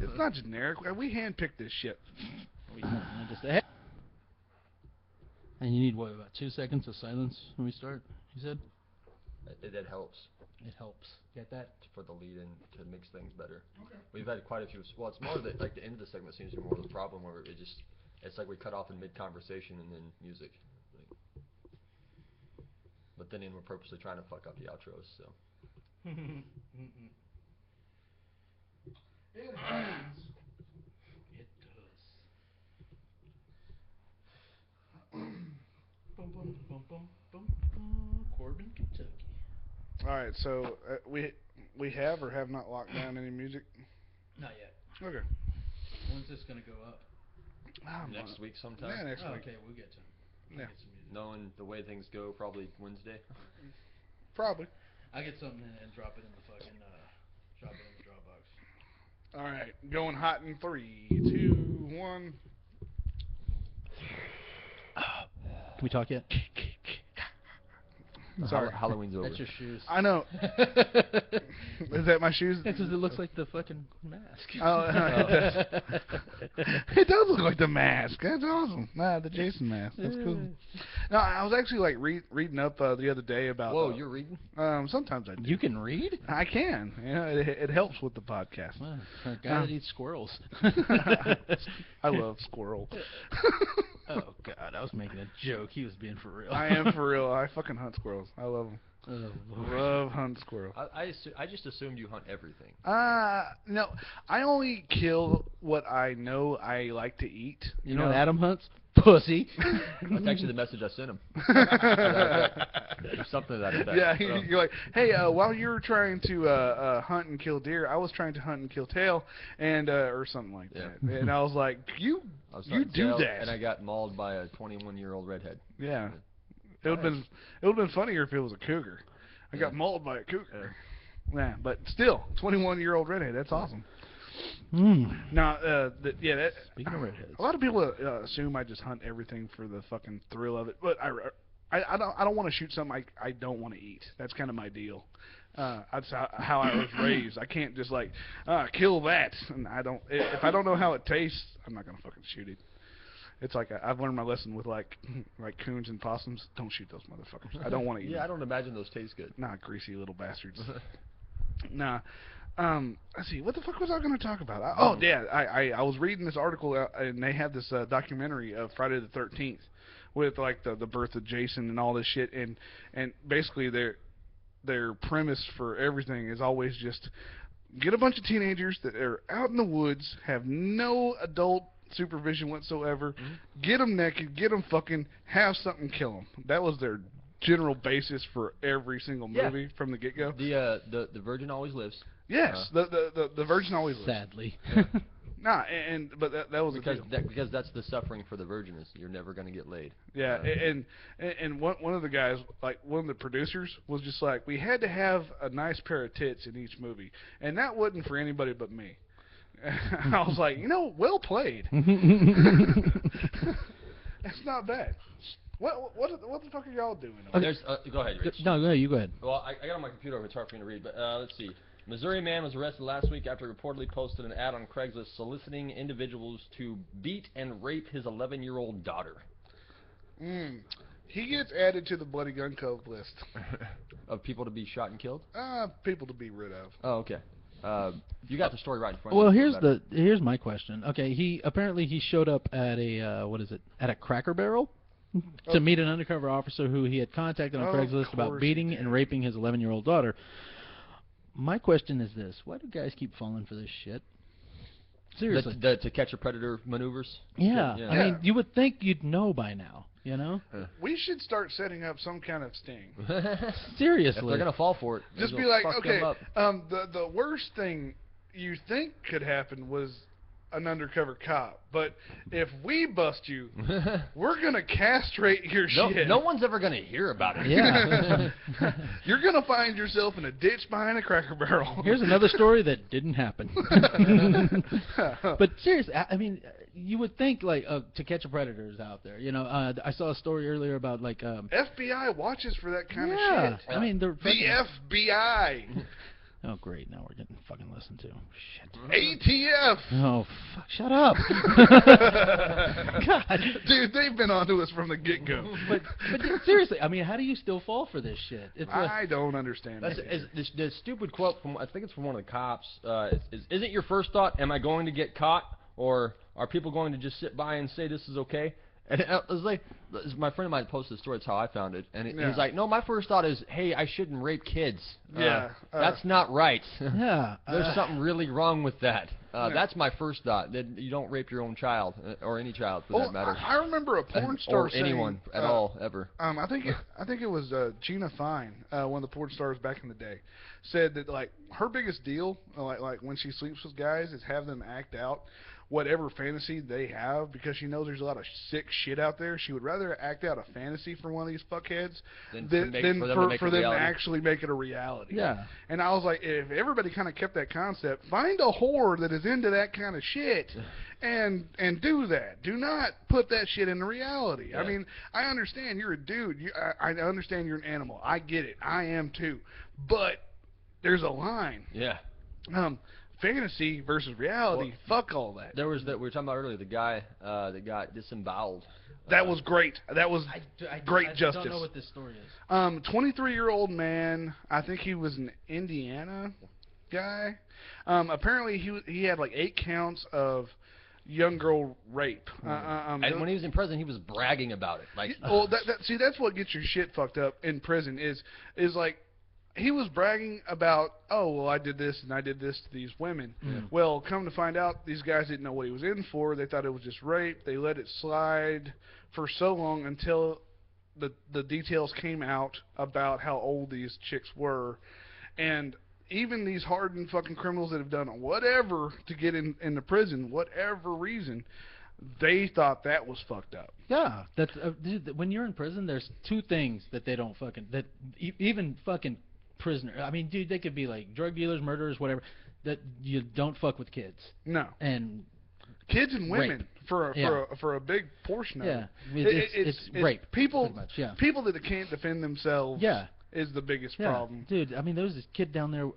[SPEAKER 1] It's not generic. We handpicked this shit.
[SPEAKER 3] And you need what, about 2 seconds of silence when we start? You said
[SPEAKER 2] That helps
[SPEAKER 3] it helps. Get that?
[SPEAKER 2] for the lead in to mix things better.
[SPEAKER 1] Okay.
[SPEAKER 2] We've had quite a few. Well, it's more that like the end of the segment seems to be more of the problem where it's like we cut off in mid conversation and then music. Like, but then we're purposely trying to fuck up the outros. So.
[SPEAKER 1] It happens.
[SPEAKER 3] It does. Boom, boom, boom, boom, boom, boom. Corbin, Kentucky.
[SPEAKER 1] All right, so we have or have not locked down any music.
[SPEAKER 3] Not yet.
[SPEAKER 1] Okay.
[SPEAKER 3] When's this gonna go up?
[SPEAKER 2] Next week sometime.
[SPEAKER 1] Yeah, next
[SPEAKER 3] Oh,
[SPEAKER 1] week.
[SPEAKER 3] okay, we'll get to 'em. We'll
[SPEAKER 1] Yeah.
[SPEAKER 3] get some music.
[SPEAKER 2] Knowing the way things go, probably Wednesday.
[SPEAKER 1] Probably.
[SPEAKER 3] I'll get something and drop it in the fucking drop it in the Dropbox.
[SPEAKER 1] All right, going hot in 3, 2, 1.
[SPEAKER 3] Can we talk yet?
[SPEAKER 1] Sorry.
[SPEAKER 2] Halloween's over.
[SPEAKER 3] That's your shoes.
[SPEAKER 1] I know. Is that my shoes?
[SPEAKER 3] Because it looks like the fucking mask.
[SPEAKER 1] Oh, it does look like the mask. That's awesome. Nah, the Jason mask. That's cool. No, I was actually like reading up the other day about.
[SPEAKER 2] Whoa, you're reading?
[SPEAKER 1] Sometimes I do.
[SPEAKER 3] You can read?
[SPEAKER 1] I can. You know, it helps with the podcast.
[SPEAKER 3] Wow, for a guy that eats squirrels.
[SPEAKER 1] I love squirrel.
[SPEAKER 3] Oh God, I was making a joke. He was being for real.
[SPEAKER 1] I am for real. I fucking hunt squirrels. I love them.
[SPEAKER 3] Oh, Lord.
[SPEAKER 1] Love hunting squirrels.
[SPEAKER 2] I just assumed you hunt everything.
[SPEAKER 1] No, I only kill what I know I like to eat.
[SPEAKER 3] You know what Adam hunts? Pussy.
[SPEAKER 2] That's actually the message I sent him. Or something to that effect.
[SPEAKER 1] Yeah, you're like, hey, while you were trying to hunt and kill deer, I was trying to hunt and kill tail, and or something like that. And I was like, you do that.
[SPEAKER 2] And I got mauled by a 21-year-old redhead.
[SPEAKER 1] Yeah, it would have been funnier if it was a cougar. I got mauled by a cougar. Yeah, but still, 21-year-old redhead. That's awesome. Now,
[SPEAKER 3] Speaking of redheads,
[SPEAKER 1] a lot of people assume I just hunt everything for the fucking thrill of it, but I don't want to shoot something I don't want to eat. That's kind of my deal. That's how I was raised. I can't just like kill that, and I don't. If I don't know how it tastes, I'm not gonna fucking shoot it. It's like I've learned my lesson with like coons and possums. Don't shoot those motherfuckers. I don't want to eat
[SPEAKER 2] Yeah,
[SPEAKER 1] them.
[SPEAKER 2] I don't imagine those taste good.
[SPEAKER 1] Nah, greasy little bastards. Nah. Let's see. What the fuck was I going to talk about? I was reading this article and they have this documentary of Friday the 13th with like the birth of Jason and all this shit, and basically their premise for everything is always just get a bunch of teenagers that are out in the woods, have no adult supervision whatsoever, get them naked, get them fucking, have something kill them. That was their general basis for every single movie from the get-go.
[SPEAKER 2] The virgin always lives.
[SPEAKER 1] Yes, the virgin always lives.
[SPEAKER 3] Sadly.
[SPEAKER 1] Nah, but that was
[SPEAKER 2] because
[SPEAKER 1] the deal.
[SPEAKER 2] because that's the suffering for the virgin is you're never gonna get laid.
[SPEAKER 1] Yeah, and one of the guys, like one of the producers, was just like, we had to have a nice pair of tits in each movie, and that wasn't for anybody but me. I was like, well played. That's not bad. What the fuck are y'all doing?
[SPEAKER 2] Okay. Go ahead, Rich.
[SPEAKER 3] No, you go ahead.
[SPEAKER 2] Well, I got on my computer. It's hard for me to read, but let's see. Missouri man was arrested last week after he reportedly posted an ad on Craigslist soliciting individuals to beat and rape his 11-year-old daughter.
[SPEAKER 1] He gets added to the Bloody Gun Cove list.
[SPEAKER 2] Of people to be shot and killed?
[SPEAKER 1] People to be rid of.
[SPEAKER 2] Oh, okay. You got the story right in front
[SPEAKER 3] Well,
[SPEAKER 2] of you.
[SPEAKER 3] here's my question. Okay, he showed up at at a Cracker Barrel to meet an undercover officer who he had contacted on Craigslist about beating and raping his 11-year-old daughter. My question is this: why do guys keep falling for this shit? Seriously.
[SPEAKER 2] The to catch a predator maneuvers?
[SPEAKER 3] Yeah.
[SPEAKER 2] Yeah.
[SPEAKER 3] I mean, you would think you'd know by now,
[SPEAKER 1] We should start setting up some kind of sting.
[SPEAKER 3] Seriously.
[SPEAKER 2] If they're going to fall for it,
[SPEAKER 1] Just
[SPEAKER 2] it'll
[SPEAKER 1] be like,
[SPEAKER 2] fuck
[SPEAKER 1] okay,
[SPEAKER 2] them up.
[SPEAKER 1] the worst thing you think could happen was an undercover cop, but if we bust you, we're gonna castrate your shit.
[SPEAKER 2] No one's ever going to hear about it.
[SPEAKER 3] Yeah.
[SPEAKER 1] You're gonna find yourself in a ditch behind a Cracker Barrel.
[SPEAKER 3] Here's another story that didn't happen. But seriously, I mean, you would think like To Catch a Predator is out there. I saw a story earlier about like
[SPEAKER 1] FBI watches for that kind of shit.
[SPEAKER 3] I mean,
[SPEAKER 1] The FBI.
[SPEAKER 3] Oh, great. Now we're getting fucking listened to. Shit.
[SPEAKER 1] ATF.
[SPEAKER 3] Oh, fuck. Shut up. God.
[SPEAKER 1] Dude, they've been onto us from the get-go.
[SPEAKER 3] But seriously, I mean, how do you still fall for this shit?
[SPEAKER 1] I don't understand.
[SPEAKER 2] The stupid quote from, I think it's from one of the cops, isn't your first thought, am I going to get caught? Or are people going to just sit by and say this is okay? And it was like, my friend of mine posted the story. That's how I found it. And he was like, no, my first thought is, hey, I shouldn't rape kids. That's not right.
[SPEAKER 3] Yeah.
[SPEAKER 2] There's something really wrong with that. That's my first thought, that you don't rape your own child, or any child for that matter.
[SPEAKER 1] I remember a porn star
[SPEAKER 2] or anyone
[SPEAKER 1] saying,
[SPEAKER 2] at all, ever.
[SPEAKER 1] I think it was Gina Fine, one of the porn stars back in the day, said that like her biggest deal, like when she sleeps with guys, is have them act out whatever fantasy they have, because she knows there's a lot of sick shit out there. She would rather act out a fantasy for one of these fuckheads than for them to actually make it a reality.
[SPEAKER 3] Yeah.
[SPEAKER 1] And I was like, if everybody kind of kept that concept, find a whore that is into that kind of shit and do that. Do not put that shit into reality.
[SPEAKER 2] Yeah.
[SPEAKER 1] I mean, I understand you're a dude. I understand you're an animal. I get it. I am too. But there's a line.
[SPEAKER 2] Yeah.
[SPEAKER 1] Fantasy versus reality, fuck all that.
[SPEAKER 2] There was that we were talking about earlier, the guy that got disemboweled.
[SPEAKER 1] That was great. That was great justice.
[SPEAKER 3] I don't know what this story is.
[SPEAKER 1] 23-year-old man. I think he was an Indiana guy. Apparently he had like 8 counts of young girl rape.
[SPEAKER 2] And when he was in prison, he was bragging about it. Like,
[SPEAKER 1] well, see, that's what gets your shit fucked up in prison. Is like, he was bragging about, oh, well, I did this and I did this to these women.
[SPEAKER 2] Yeah.
[SPEAKER 1] Well, come to find out, these guys didn't know what he was in for. They thought it was just rape. They let it slide for so long until the details came out about how old these chicks were. And even these hardened fucking criminals that have done whatever to get into prison, whatever reason, they thought that was fucked up.
[SPEAKER 3] Yeah, that's dude, when you're in prison, there's 2 things that they don't fucking even fucking prisoner. I mean, dude, they could be like drug dealers, murderers, whatever. That you don't fuck with kids. No. And
[SPEAKER 1] kids and women
[SPEAKER 3] rape.
[SPEAKER 1] for a big portion of it.
[SPEAKER 3] It's rape.
[SPEAKER 1] People,
[SPEAKER 3] much, yeah.
[SPEAKER 1] People that can't defend themselves.
[SPEAKER 3] Yeah.
[SPEAKER 1] Is the biggest problem.
[SPEAKER 3] Dude, I mean, there was this kid down there.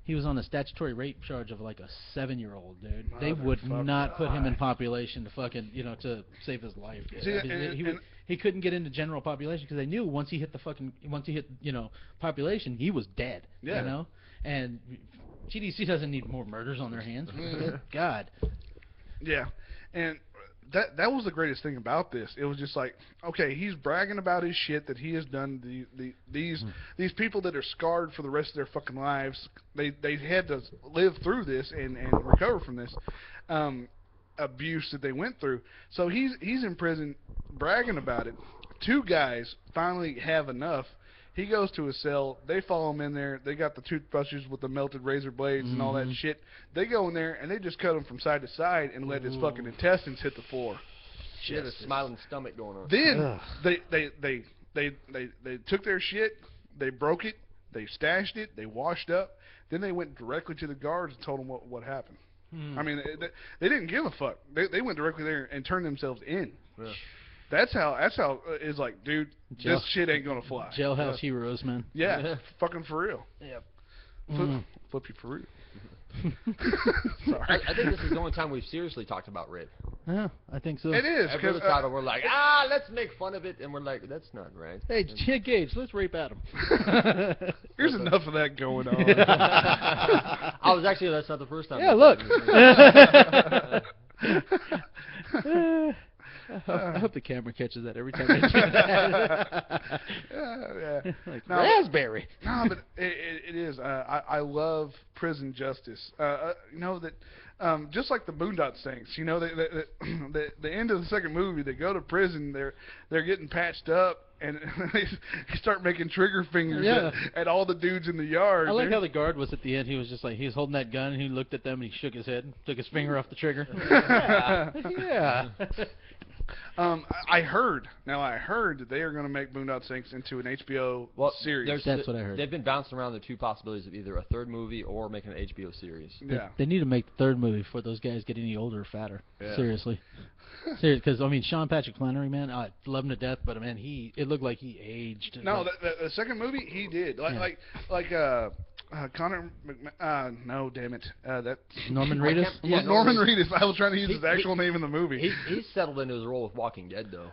[SPEAKER 3] he was on a statutory rape charge of like a 7-year-old, dude. They
[SPEAKER 1] Mother
[SPEAKER 3] would
[SPEAKER 1] fucking
[SPEAKER 3] not put him in
[SPEAKER 1] God.
[SPEAKER 3] population to fucking, to save his life. Dude.
[SPEAKER 1] See,
[SPEAKER 3] I mean, he couldn't get into general population because they knew once he hit population, he was dead.
[SPEAKER 1] Yeah.
[SPEAKER 3] You know, and GDC doesn't need more murders on their hands. Good God.
[SPEAKER 1] Yeah, and that was the greatest thing about this. It was just like, okay, he's bragging about his shit that he has done. These people that are scarred for the rest of their fucking lives, they had to live through this and recover from this abuse that they went through. So he's in prison bragging about it. 2 guys finally have enough. He goes to his cell. They follow him in there. They got the toothbrushes with the melted razor blades and all that shit. They go in there and they just cut him from side to side and let his fucking intestines hit the floor.
[SPEAKER 2] She had a smiling stomach going on.
[SPEAKER 1] Then they took their shit. They broke it. They stashed it. They washed up. Then they went directly to the guards and told them what happened. I mean, they didn't give a fuck. They went directly there and turned themselves in.
[SPEAKER 2] Yeah.
[SPEAKER 1] That's how it's like, dude, this shit ain't gonna fly.
[SPEAKER 3] Jailhouse heroes, man.
[SPEAKER 1] Yeah, fucking for real.
[SPEAKER 3] Yep.
[SPEAKER 1] Flip you for real.
[SPEAKER 2] I think this is the only time we've seriously talked about rape.
[SPEAKER 3] Yeah, I think so.
[SPEAKER 1] It is.
[SPEAKER 2] Every other title, we're like, let's make fun of it, and we're like, that's not right.
[SPEAKER 3] Hey, Gage, let's rape Adam.
[SPEAKER 1] There's enough of that going on.
[SPEAKER 2] That's not the first time.
[SPEAKER 3] Yeah, look. I hope the camera catches that every time I do that.
[SPEAKER 1] Yeah.
[SPEAKER 3] Like
[SPEAKER 1] No,
[SPEAKER 3] raspberry.
[SPEAKER 1] No, but it is. I love prison justice. That just like the Boondock Saints. The end of the second movie, they go to prison. They're getting patched up, and they start making trigger fingers at all the dudes in the yard.
[SPEAKER 3] I like how the guard was at the end. He was just like, he was holding that gun, and he looked at them, and he shook his head, took his finger off the trigger. Yeah.
[SPEAKER 1] I heard that they are going to make Boondock Saints into an HBO series.
[SPEAKER 3] That's what I heard.
[SPEAKER 2] They've been bouncing around the 2 possibilities of either a 3rd movie or making an HBO series.
[SPEAKER 1] Yeah.
[SPEAKER 3] They need to make the 3rd movie before those guys get any older or fatter.
[SPEAKER 1] Yeah.
[SPEAKER 3] Seriously. Because I mean, Sean Patrick Flannery, man, I love him to death, but man, it looked like he aged.
[SPEAKER 1] No, the second movie he did Connor no, damn it, that's
[SPEAKER 3] Norman Reedus.
[SPEAKER 1] Norman Reedus. I was trying to use his actual name in the movie.
[SPEAKER 2] He's settled into his role with Walking Dead, though.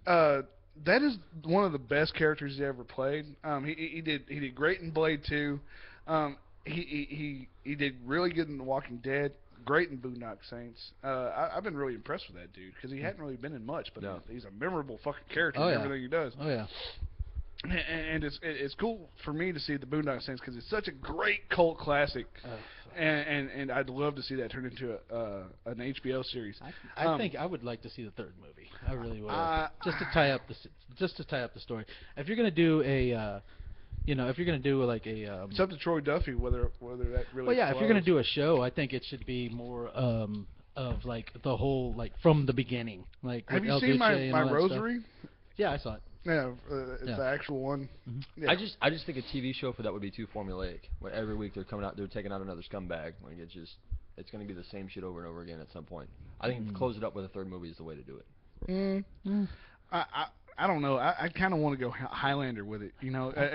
[SPEAKER 1] That is one of the best characters he ever played. He did great in Blade 2. He did really good in The Walking Dead. Great in Boondock Saints. I've been really impressed with that dude because he hadn't really been in much, but he's a memorable fucking character in everything he does.
[SPEAKER 3] Oh yeah.
[SPEAKER 1] And it's cool for me to see the Boondock Saints because it's such a great cult classic, and I'd love to see that turn into an HBO series.
[SPEAKER 3] I think I would like to see the 3rd movie. I really would. Just to tie up the story. If you're gonna do
[SPEAKER 1] It's up to Troy Duffy whether that really.
[SPEAKER 3] Well, yeah.
[SPEAKER 1] flows.
[SPEAKER 3] If you're gonna do a show, I think it should be more of like the whole from the beginning. Like
[SPEAKER 1] have you
[SPEAKER 3] El
[SPEAKER 1] seen
[SPEAKER 3] Duce
[SPEAKER 1] my
[SPEAKER 3] and all that
[SPEAKER 1] Rosary?
[SPEAKER 3] stuff. Yeah, I saw it.
[SPEAKER 1] Yeah, it's the actual one.
[SPEAKER 3] Mm-hmm.
[SPEAKER 1] Yeah.
[SPEAKER 2] I just think a TV show for that would be too formulaic. Where every week they're taking out another scumbag. Like it's going to be the same shit over and over again at some point. I think close it up with a 3rd movie is the way to do it.
[SPEAKER 1] I don't know. I kind of want to go Highlander with it.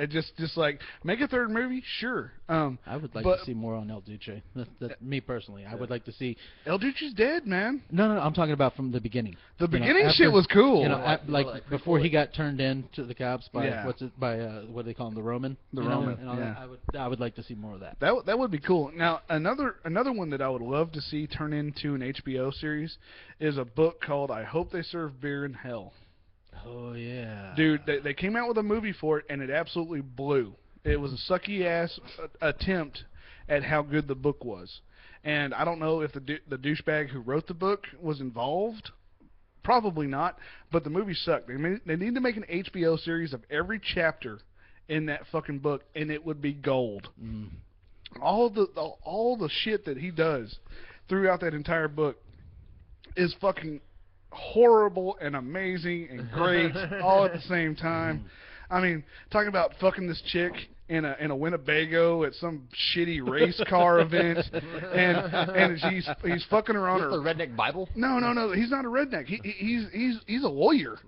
[SPEAKER 1] Just like make a 3rd movie, sure.
[SPEAKER 3] I would like to see more on El Duce. That's me personally. I would like to see.
[SPEAKER 1] El Duce's dead, man.
[SPEAKER 3] No. I'm talking about from the beginning.
[SPEAKER 1] The beginning shit was cool.
[SPEAKER 3] Like before he got turned in to the cops by what do they call him, the Roman?
[SPEAKER 1] The Roman.
[SPEAKER 3] And all that. I would like to see more of that.
[SPEAKER 1] That would be cool. Now another one that I would love to see turn into an HBO series is a book called I Hope They Serve Beer in Hell.
[SPEAKER 3] Oh yeah,
[SPEAKER 1] dude, they came out with a movie for it and it absolutely blew. It was a sucky ass attempt at how good the book was, and I don't know if the douchebag who wrote the book was involved. Probably not, but the movie sucked. They need to make an HBO series of every chapter in that fucking book, and it would be gold. All the shit that he does throughout that entire book is fucking horrible and amazing and great all at the same time. I mean, talking about fucking this chick in a Winnebago at some shitty race car event, and he's fucking her on
[SPEAKER 2] Is
[SPEAKER 1] her.
[SPEAKER 2] this the redneck Bible?
[SPEAKER 1] No, he's not a redneck. He's a lawyer.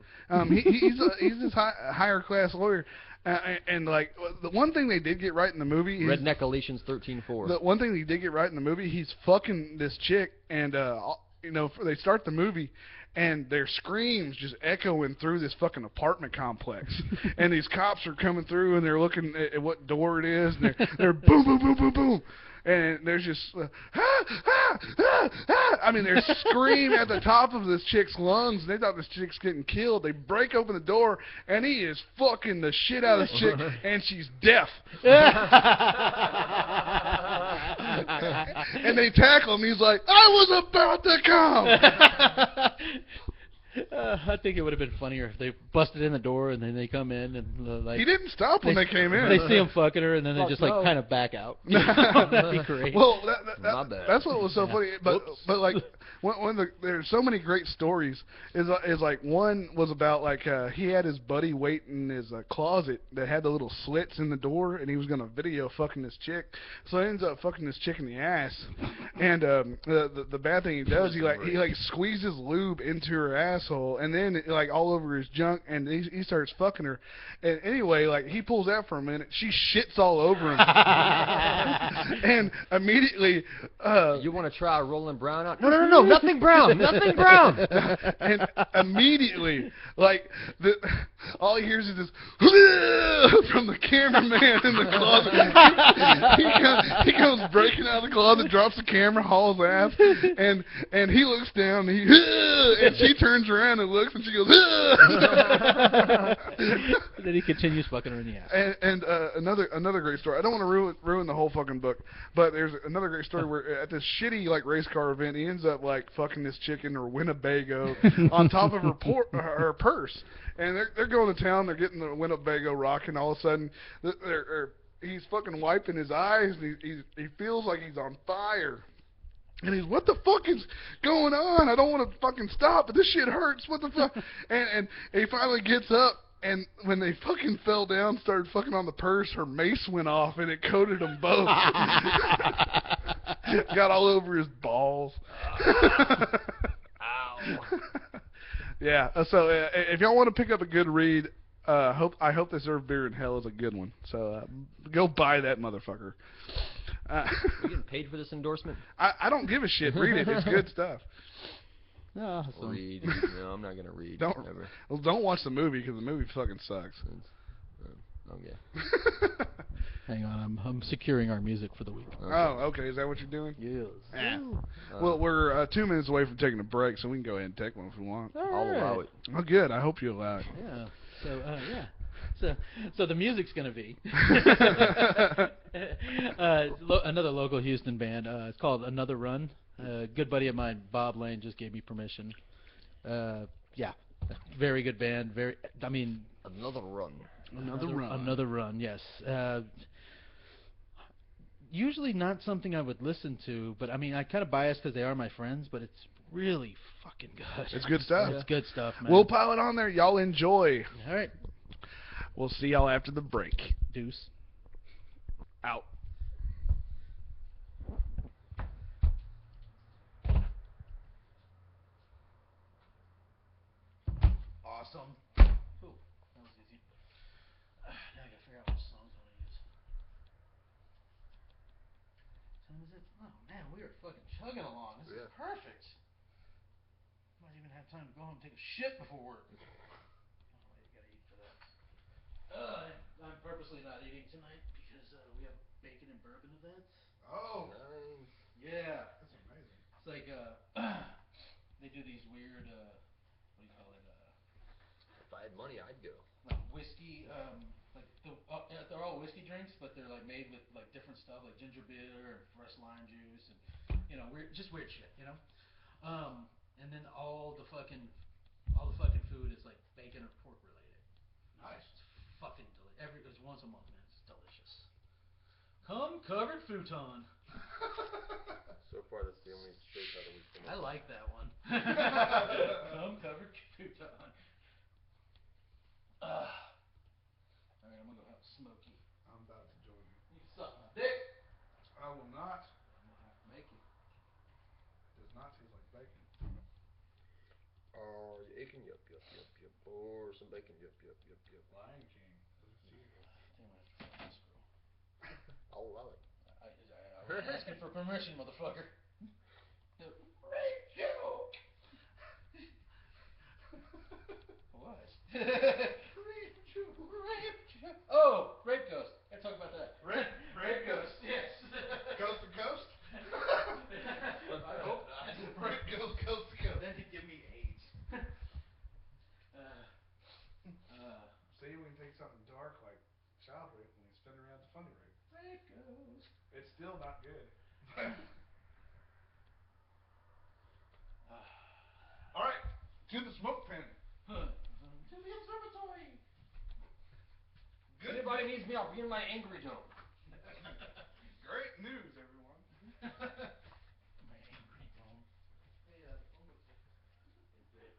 [SPEAKER 1] He's this higher class lawyer. And like the one thing they did get right in the movie is
[SPEAKER 2] Redneck Galatians 13:4.
[SPEAKER 1] the one thing they did get right in the movie, he's fucking this chick, and they start the movie, and their screams just echoing through this fucking apartment complex, and these cops are coming through, and they're looking at what door it is, and they're boom, boom, boom, boom, boom. And there's just, I mean, they're screaming at the top of this chick's lungs. And they thought this chick's getting killed. They break open the door, and he is fucking the shit out of this chick, and she's deaf. And they tackle him. He's like, I was about to come.
[SPEAKER 3] I think it would have been funnier if they busted in the door and then they come in and like
[SPEAKER 1] He didn't stop when they came in.
[SPEAKER 3] They see him fucking her and then they
[SPEAKER 2] Fuck
[SPEAKER 3] just
[SPEAKER 2] no.
[SPEAKER 3] like kind of back out. That'd be great.
[SPEAKER 1] Well,
[SPEAKER 2] My bad.
[SPEAKER 1] that's what was so funny. But like there's so many great stories. Is like one was about like he had his buddy wait in his closet that had the little slits in the door, and he was gonna video fucking this chick. So he ends up fucking this chick in the ass. And the bad thing he does, he squeezes lube into her asshole, and then like all over his junk, and he starts fucking her. And anyway, like he pulls out for a minute, she shits all over him, and immediately
[SPEAKER 2] You want to try rolling brown out? No, nothing brown, nothing brown.
[SPEAKER 1] and immediately, like all he hears is this from the cameraman in the closet. He comes breaking out of the closet, drops the camera, hauls ass, and he looks down, and she turns around and looks, and she goes.
[SPEAKER 3] Then he continues fucking her in the ass.
[SPEAKER 1] And another great story. I don't want to ruin the whole fucking book, but there's another great story where at this shitty like race car event, he ends up like fucking this chick in her Winnebago on top of her purse, and they're going to town. They're getting the Winnebago rocking. All of a sudden, he's fucking wiping his eyes. And he feels like he's on fire. And he's, what the fuck is going on? I don't want to fucking stop, but this shit hurts. What the fuck? And he finally gets up, and when they fucking fell down, started fucking on the purse, her mace went off, and it coated them both. Got all over his balls.
[SPEAKER 2] Ow.
[SPEAKER 1] Yeah, so if y'all want to pick up a good read, I hope They Serve Beer in Hell is a good one. So go buy that motherfucker.
[SPEAKER 2] Are you getting paid for this endorsement?
[SPEAKER 1] I don't give a shit. Read it. It's good stuff.
[SPEAKER 3] Awesome.
[SPEAKER 2] Read. No, I'm not going to read.
[SPEAKER 1] Don't watch the movie because the movie fucking sucks.
[SPEAKER 2] Okay.
[SPEAKER 3] Hang on, I'm securing our music for the week.
[SPEAKER 2] Okay.
[SPEAKER 1] Oh, okay. Is that what you're doing?
[SPEAKER 3] Yes.
[SPEAKER 1] Well, we're 2 minutes away from taking a break, so we can go ahead and take one if we want.
[SPEAKER 2] I'll allow it.
[SPEAKER 1] Oh, good. I hope you allow it.
[SPEAKER 3] Yeah. So So the music's gonna be another local Houston band. It's called Another Run. A good buddy of mine, Bob Lane, just gave me permission. Yeah, very good band.
[SPEAKER 2] Another Run.
[SPEAKER 3] Another Run. Yes. Usually not something I would listen to, but I mean I kind of biased because they are my friends, but it's really fucking good.
[SPEAKER 1] It's good stuff.
[SPEAKER 3] It's good stuff, man.
[SPEAKER 1] We'll pile it on there. Y'all enjoy.
[SPEAKER 3] All right.
[SPEAKER 1] We'll see y'all after the break.
[SPEAKER 3] Deuce.
[SPEAKER 1] Out. Awesome.
[SPEAKER 3] Ooh, that was easy. Now I gotta figure out which songs I want to use. What time is it? Oh man, we are fucking chugging along. This is perfect. Might even have time to go home and take a shit before work. Oh, you gotta eat for that. I'm purposely not eating tonight because we have bacon and bourbon events.
[SPEAKER 1] Oh.
[SPEAKER 2] Nice.
[SPEAKER 1] Yeah. That's amazing.
[SPEAKER 3] It's like they do these weird what do you call it?
[SPEAKER 2] If I had money, I'd go.
[SPEAKER 3] Like whiskey, they're all whiskey drinks, but they're like made with like different stuff, like ginger beer and fresh lime juice, and weird shit, and then all the fucking food is like bacon or pork related.
[SPEAKER 1] Nice.
[SPEAKER 3] It's fucking delicious. It's once a month, man. It's delicious. Come covered futon.
[SPEAKER 2] So far, that's the only straight title we've come
[SPEAKER 3] I
[SPEAKER 2] up
[SPEAKER 3] like that one. Come covered futon. Smokey.
[SPEAKER 1] I'm about to join you.
[SPEAKER 3] You suck my dick.
[SPEAKER 1] I will not.
[SPEAKER 3] I'm gonna have to make you.
[SPEAKER 1] It does not taste like bacon.
[SPEAKER 2] Oh, you aching? Yup. Or some bacon? Yup.
[SPEAKER 1] Lion King.
[SPEAKER 3] Damn, I have to fuck this girl.
[SPEAKER 2] I'll allow it.
[SPEAKER 3] I wasn't asking for permission, motherfucker. Rachel! What? Rachel! Oh, Rape Ghost. Let's talk about that.
[SPEAKER 1] Rape Ghost.
[SPEAKER 3] Yes.
[SPEAKER 1] Coast to coast?
[SPEAKER 3] I hope not.
[SPEAKER 1] Rape Ghost, coast to coast.
[SPEAKER 3] Then he'd give me AIDS.
[SPEAKER 1] See, we can take something dark like child rape and we spin around to funny rape.
[SPEAKER 3] Rape Ghost.
[SPEAKER 1] It's still not good. Alright, to the smoke pen.
[SPEAKER 3] To the observatory.
[SPEAKER 2] If anybody needs me, I'll be in my angry dome.
[SPEAKER 1] Great news, everyone.
[SPEAKER 3] My angry dome. Hey,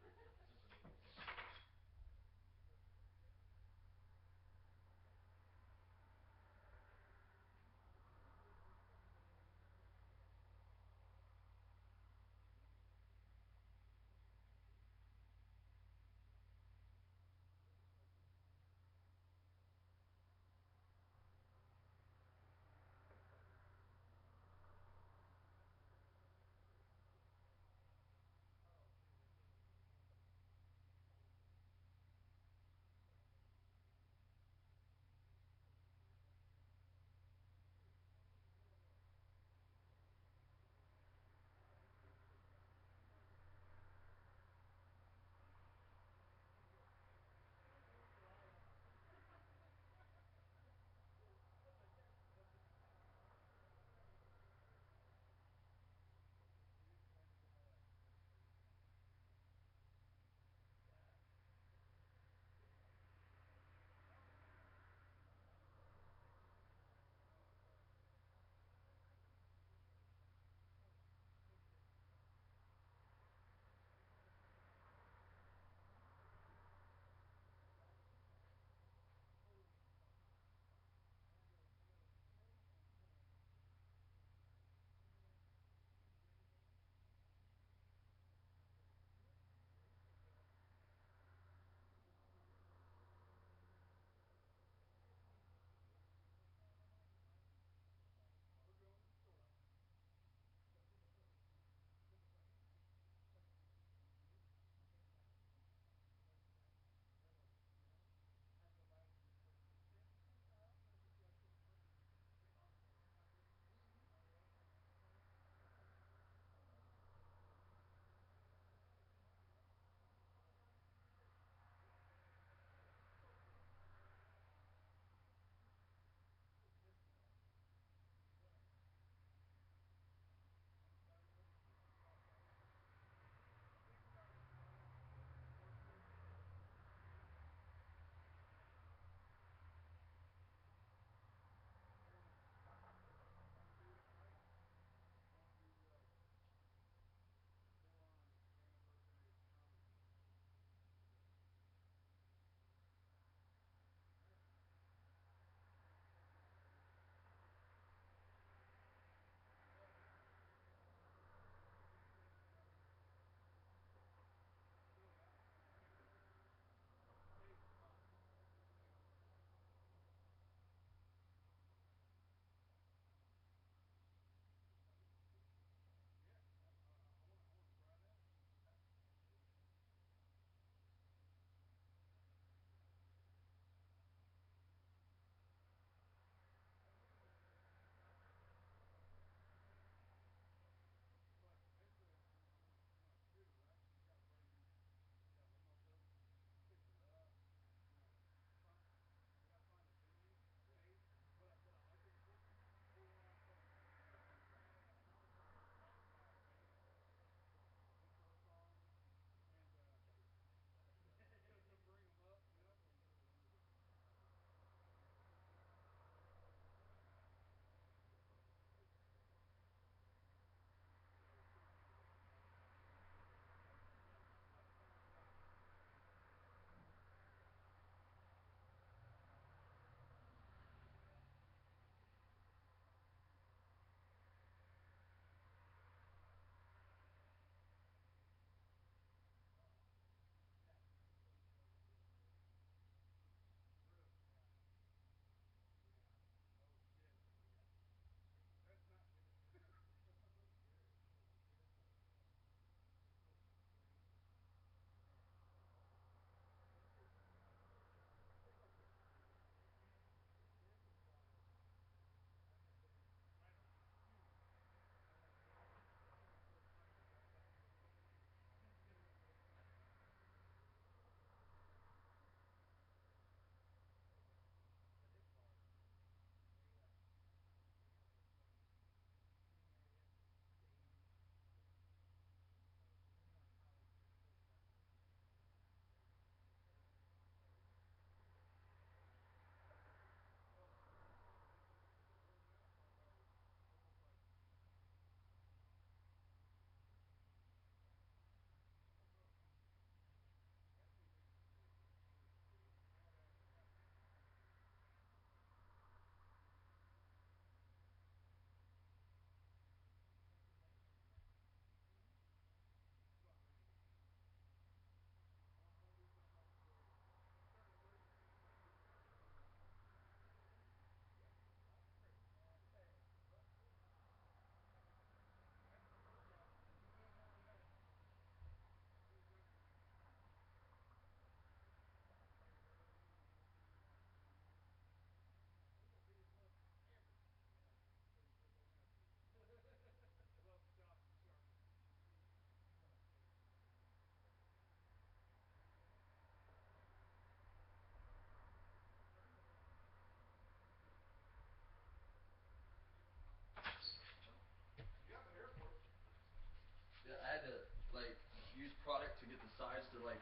[SPEAKER 2] product to get the sides to like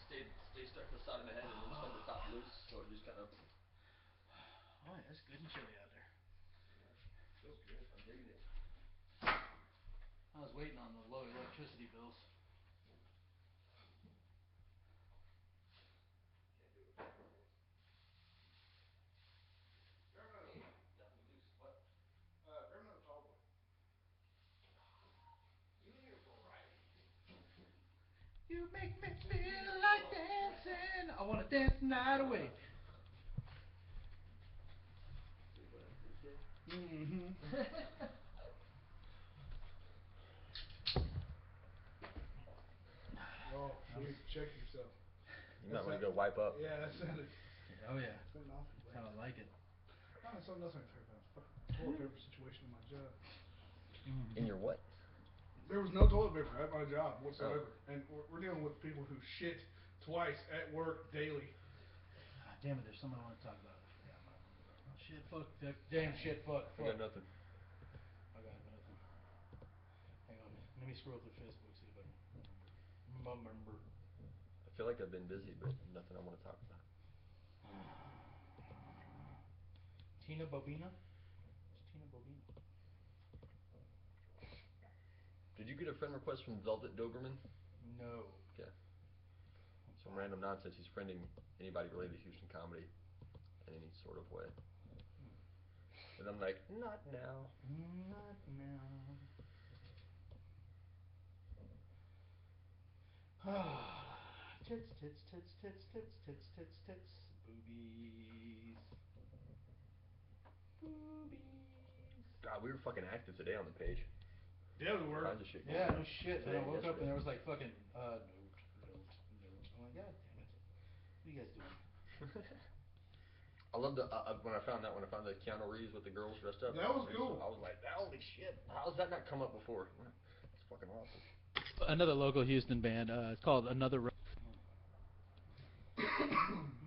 [SPEAKER 2] stay stuck to the side of the head and then let the top loose, so it just kind of.
[SPEAKER 3] Oh, yeah, it's good and chilly out there.
[SPEAKER 2] Feels good. I'm digging it.
[SPEAKER 3] I was waiting on the low electricity bills. You make me feel like dancing. I want to dance the night away. Mm-hmm.
[SPEAKER 1] Oh, shoot, check yourself.
[SPEAKER 2] You might want to go wipe up.
[SPEAKER 1] Yeah, that sounded.
[SPEAKER 3] Oh yeah.
[SPEAKER 1] That's
[SPEAKER 3] How I like it.
[SPEAKER 1] Something else I can talk about. Fucking toilet paper situation in my job.
[SPEAKER 2] In your what?
[SPEAKER 1] There was no toilet paper at my job whatsoever, and we're dealing with people who shit twice at work daily.
[SPEAKER 3] Ah, damn it! There's something I want to talk about. I forgot about it. Shit, fuck, damn shit, fuck.
[SPEAKER 2] I got nothing.
[SPEAKER 3] I got nothing. Hang on, let me scroll through Facebook, see if I can remember.
[SPEAKER 2] I feel like I've been busy, but nothing I want to talk about.
[SPEAKER 3] Tina Bobina? It's Tina Bobina.
[SPEAKER 2] Did you get a friend request from Velvet Doberman?
[SPEAKER 3] No.
[SPEAKER 2] Okay. Some random nonsense. He's friending anybody related to Houston comedy in any sort of way. And I'm like, not now.
[SPEAKER 3] Not now. Tits, tits, tits, tits, tits, tits, tits, tits, boobies. Boobies.
[SPEAKER 2] God, we were fucking active today on the page.
[SPEAKER 1] Yeah, we were.
[SPEAKER 2] Tons of shit.
[SPEAKER 3] Yeah, no shit. And I woke up
[SPEAKER 2] Yesterday.
[SPEAKER 3] and there was like fucking note. I'm like, God damn it. What are you guys doing?
[SPEAKER 2] I love the when I found the Keanu Reeves with the girls dressed up.
[SPEAKER 1] That was cool.
[SPEAKER 2] I was like, holy shit! How's that not come up before? It's fucking awesome.
[SPEAKER 4] Another local Houston band. It's called Another Roach.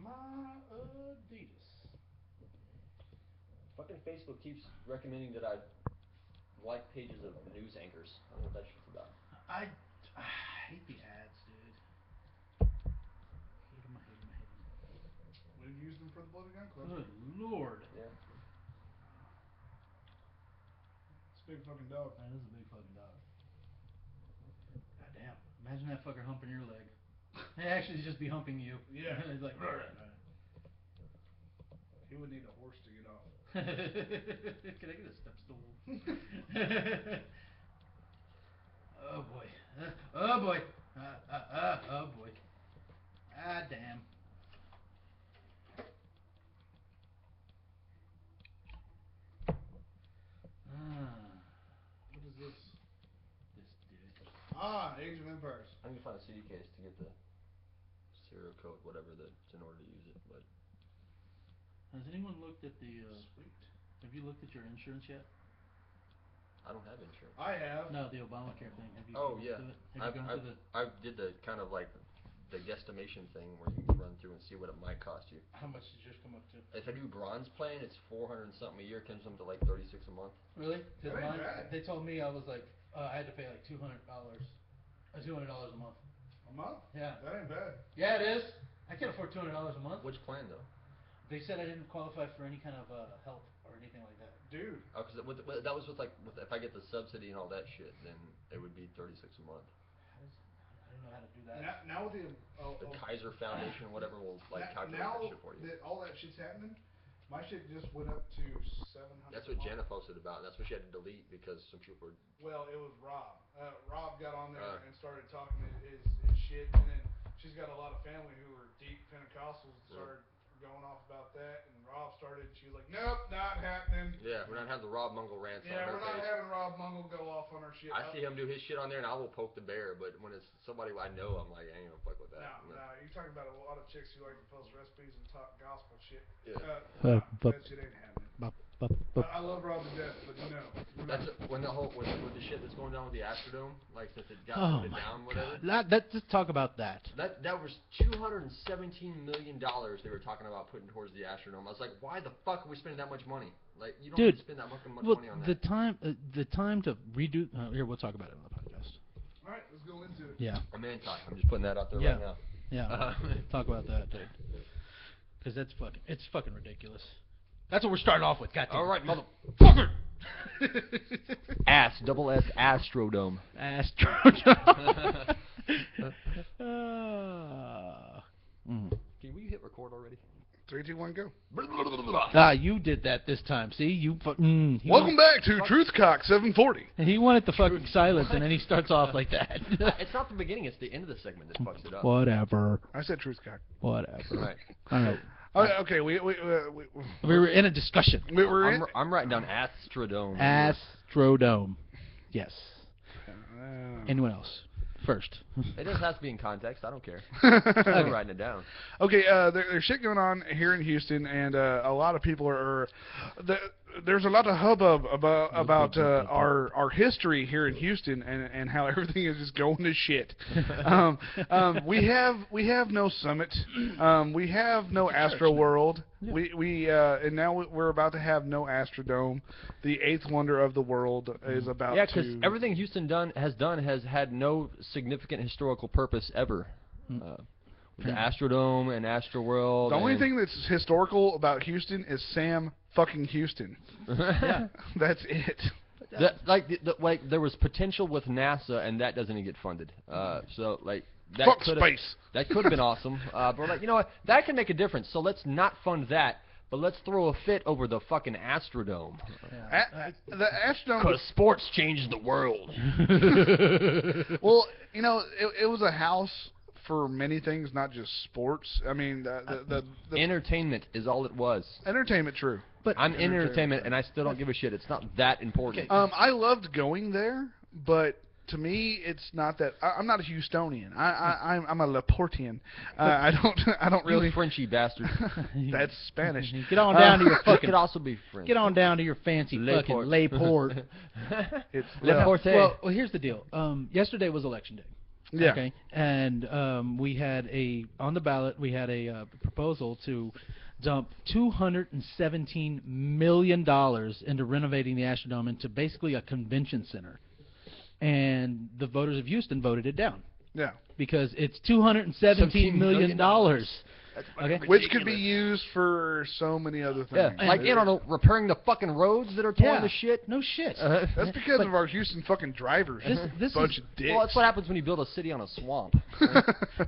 [SPEAKER 3] My Adidas.
[SPEAKER 2] Fucking Facebook keeps recommending that I like pages of news anchors. I don't know what that shit's about.
[SPEAKER 3] I hate the ads, dude. Hate them.
[SPEAKER 1] We've used them for the Bloody Gun Club.
[SPEAKER 3] Good lord.
[SPEAKER 2] Yeah.
[SPEAKER 1] It's a big fucking dog.
[SPEAKER 3] That is a big fucking dog. God damn. Imagine that fucker humping your leg. Hey, actually, he'd just be humping you.
[SPEAKER 1] Yeah.
[SPEAKER 3] He's like,
[SPEAKER 1] He would need a horse to get off.
[SPEAKER 3] Can I get a step stool? Oh boy. Oh boy. Oh boy. Ah, damn.
[SPEAKER 1] What is this?
[SPEAKER 3] This dude.
[SPEAKER 1] Ah, Age of Empires.
[SPEAKER 2] I need to find a CD case to get the serial code, whatever that's in order to use it. But
[SPEAKER 3] Has anyone looked at the?
[SPEAKER 1] Sweet.
[SPEAKER 3] Have you looked at your insurance yet?
[SPEAKER 2] I don't have insurance.
[SPEAKER 1] I have.
[SPEAKER 3] No, the Obamacare thing. Have you?
[SPEAKER 2] Oh
[SPEAKER 3] looked
[SPEAKER 2] yeah.
[SPEAKER 3] at it? Have you gone through the?
[SPEAKER 2] I did the kind of like the guesstimation thing where you can run through and see what it might cost you.
[SPEAKER 3] How much did yours come up to?
[SPEAKER 2] If I do bronze plan, it's 400 and something a year. Comes up to like 36 a month.
[SPEAKER 3] Really? Because
[SPEAKER 1] That ain't
[SPEAKER 3] mine,
[SPEAKER 1] bad.
[SPEAKER 3] they told me I was like, I had to pay like $200, $200 a month.
[SPEAKER 1] A month?
[SPEAKER 3] Yeah.
[SPEAKER 1] That ain't bad.
[SPEAKER 3] Yeah, it is. I can't afford $200 a month.
[SPEAKER 2] Which plan though?
[SPEAKER 3] They said I didn't qualify for any kind of help or anything like that.
[SPEAKER 1] Dude.
[SPEAKER 2] Oh, because that was with if I get the subsidy and all that shit, then it would be 36 a month.
[SPEAKER 3] I don't know how to do that.
[SPEAKER 1] Now with
[SPEAKER 2] The Kaiser Foundation, whatever, will like calculate
[SPEAKER 1] now
[SPEAKER 2] that shit for you.
[SPEAKER 1] that all that shit's happening, my shit just went up to 700.
[SPEAKER 2] That's what Jenna posted about. And that's what she had to delete because some people were.
[SPEAKER 1] Well, it was Rob. Rob got on there and
[SPEAKER 2] Uh.
[SPEAKER 1] started talking his shit, and then she's got a lot of family who are deep Pentecostals and started going off about that, and Rob started, and she was like, nope, not happening.
[SPEAKER 2] Yeah, we're not having the Rob Mungle rants on
[SPEAKER 1] Yeah,
[SPEAKER 2] her
[SPEAKER 1] we're not
[SPEAKER 2] page.
[SPEAKER 1] having Rob Mungle go off on our shit.
[SPEAKER 2] I see him do his shit on there, and I will poke the bear. But when it's somebody I know, I'm like, I ain't gonna fuck with that.
[SPEAKER 1] No, you're talking about a lot of chicks who like to post recipes and talk gospel shit.
[SPEAKER 2] Yeah.
[SPEAKER 1] That shit ain't happening. I love Rob to death, but no.
[SPEAKER 2] That's when the whole with the shit that's going on with the Astrodome, like since it got
[SPEAKER 4] Oh
[SPEAKER 2] voted
[SPEAKER 4] my
[SPEAKER 2] down, whatever.
[SPEAKER 4] God. Let's just talk about that.
[SPEAKER 2] That was $217 million they were talking about putting towards the Astrodome. I was like, why the fuck are we spending that much money? Like, you don't
[SPEAKER 4] Dude,
[SPEAKER 2] need to spend that much
[SPEAKER 4] well,
[SPEAKER 2] money on that.
[SPEAKER 4] the time to redo. Here, we'll talk about it on the podcast.
[SPEAKER 1] All right, let's go into it.
[SPEAKER 3] Yeah.
[SPEAKER 2] I'm just putting that out there right now.
[SPEAKER 3] Yeah. Talk about that, dude. Because it's fucking ridiculous. That's what we're starting off with. Goddamn.
[SPEAKER 2] All right, motherfucker. Double S, Astrodome.
[SPEAKER 3] Astrodome.
[SPEAKER 2] Can we hit record already?
[SPEAKER 1] 3, 2, 1, go.
[SPEAKER 3] You did that this time. See, you.
[SPEAKER 1] Welcome back to Truthcock 740.
[SPEAKER 3] He wanted the fucking silence, and then he starts off like that.
[SPEAKER 2] It's not the beginning; it's the end of the segment that fucks it up.
[SPEAKER 3] Whatever.
[SPEAKER 1] I said Truthcock.
[SPEAKER 3] Whatever.
[SPEAKER 2] Right.
[SPEAKER 3] All right.
[SPEAKER 1] Okay, we
[SPEAKER 3] were in a discussion.
[SPEAKER 2] I'm writing down Astrodome.
[SPEAKER 3] Astrodome. Yes. Anyone else? First.
[SPEAKER 2] It doesn't have to be in context. I don't care. I'm writing it down.
[SPEAKER 1] Okay, there's shit going on here in Houston, and a lot of people there's a lot of hubbub about our history here in Houston and how everything is just going to shit. We have no summit. We have no Astro World. And now we're about to have no Astrodome. The 8th wonder of the world is about to...
[SPEAKER 2] Yeah, because everything Houston has had no significant historical purpose ever. The Astrodome and Astro World.
[SPEAKER 1] The only thing that's historical about Houston is Sam fucking Houston.
[SPEAKER 2] Yeah.
[SPEAKER 1] That's it.
[SPEAKER 2] There was potential with NASA, and that doesn't even get funded. So that
[SPEAKER 1] fuck space.
[SPEAKER 2] That could have been awesome. But we're like, you know what? That can make a difference. So let's not fund that. But let's throw a fit over the fucking Astrodome.
[SPEAKER 1] The Astrodome...
[SPEAKER 2] Because sports changed the world.
[SPEAKER 1] Well, it was a house for many things, not just sports. I mean, the
[SPEAKER 2] entertainment is all it was.
[SPEAKER 1] Entertainment, true.
[SPEAKER 2] But I'm in entertainment, and I still don't give a shit. It's not that important.
[SPEAKER 1] I loved going there, but to me, it's not that. I'm not a Houstonian. I'm a Laportian. I don't really.
[SPEAKER 2] You Frenchy bastard.
[SPEAKER 1] That's Spanish.
[SPEAKER 3] Get on down to your fucking.
[SPEAKER 2] It could also be French.
[SPEAKER 3] Get on down to your fancy fucking Layport.
[SPEAKER 1] It's
[SPEAKER 3] well, here's the deal. Yesterday was election day.
[SPEAKER 1] Yeah.
[SPEAKER 3] Okay. And we had on the ballot we had a proposal to dump $217 million into renovating the Astrodome into basically a convention center. And the voters of Houston voted it down.
[SPEAKER 1] Yeah.
[SPEAKER 3] Because it's $217 million. Okay.
[SPEAKER 1] Which could be used for so many other things.
[SPEAKER 2] Yeah. Like, repairing the fucking roads that are torn to shit.
[SPEAKER 3] No shit.
[SPEAKER 1] That's because of our Houston fucking drivers.
[SPEAKER 3] This
[SPEAKER 1] bunch of dicks.
[SPEAKER 2] Well, that's what happens when you build a city on a swamp.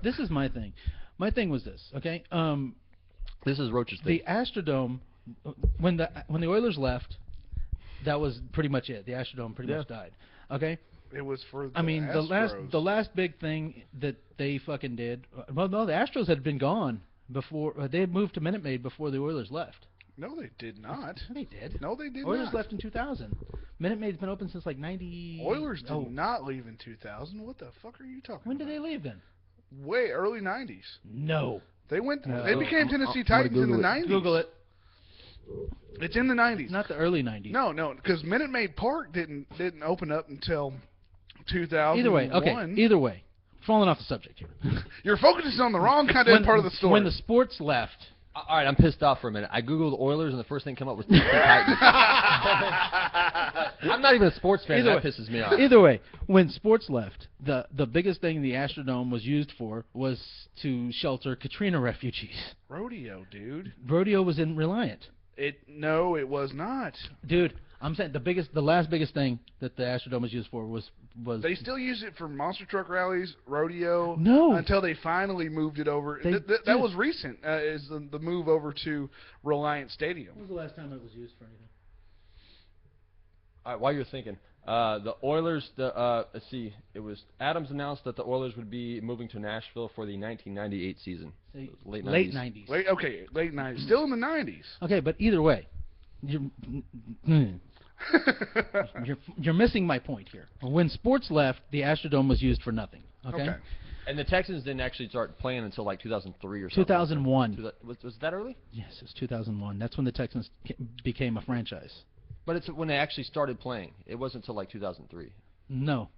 [SPEAKER 3] This is my thing. My thing was this, okay?
[SPEAKER 2] This is Roach's thing.
[SPEAKER 3] The Astrodome, when the Oilers left, that was pretty much it. The Astrodome pretty much died. Okay?
[SPEAKER 1] It was for the
[SPEAKER 3] Astros. the last big thing that they fucking did. Well, no, the Astros had been gone before. They had moved to Minute Maid before the Oilers left.
[SPEAKER 1] No, they did not.
[SPEAKER 3] They did.
[SPEAKER 1] No, they did not.
[SPEAKER 3] Oilers left in 2000. Minute Maid's been open since like 90.
[SPEAKER 1] Oilers did not leave in 2000. What the fuck are you talking about?
[SPEAKER 3] When did they leave then?
[SPEAKER 1] Way early 90s.
[SPEAKER 3] No.
[SPEAKER 1] They went. They became Tennessee Titans in the 90s.
[SPEAKER 3] Google it.
[SPEAKER 1] It's in the 90s.
[SPEAKER 3] Not the early 90s.
[SPEAKER 1] No, because Minute Maid Park didn't open up until 2001.
[SPEAKER 3] Either way, okay. Either way, falling off the subject here.
[SPEAKER 1] You're focusing on the wrong kind of part of the story.
[SPEAKER 3] When the sports left.
[SPEAKER 2] All right, I'm pissed off for a minute. I googled Oilers, and the first thing that came up was Tennessee Titans. I'm not even a sports fan. That pisses me off.
[SPEAKER 3] Either way, when sports left, the biggest thing the Astrodome was used for was to shelter Katrina refugees.
[SPEAKER 1] Rodeo, dude.
[SPEAKER 3] Rodeo was in Reliant.
[SPEAKER 1] No, it was not.
[SPEAKER 3] Dude, I'm saying the last biggest thing that the Astrodome was used for was.
[SPEAKER 1] They still use it for monster truck rallies, rodeo.
[SPEAKER 3] No.
[SPEAKER 1] Until they finally moved it over. That was recent. Is the move over to Reliant Stadium.
[SPEAKER 3] When was the last time it was used for anything?
[SPEAKER 2] All right, while you're thinking, the Oilers. Let's see. It was Adams announced that the Oilers would be moving to Nashville for the 1998 season. Late 90s.
[SPEAKER 3] Late 90s.
[SPEAKER 1] Late 90s. Still in the 90s.
[SPEAKER 3] Okay, but either way, you're missing my point here. When sports left, the Astrodome was used for nothing. Okay.
[SPEAKER 2] And the Texans didn't actually start playing until like 2003 or something.
[SPEAKER 3] 2001.
[SPEAKER 2] Was that early?
[SPEAKER 3] Yes, it was 2001. That's when the Texans became a franchise.
[SPEAKER 2] But it's when they actually started playing. It wasn't until like 2003.
[SPEAKER 3] No.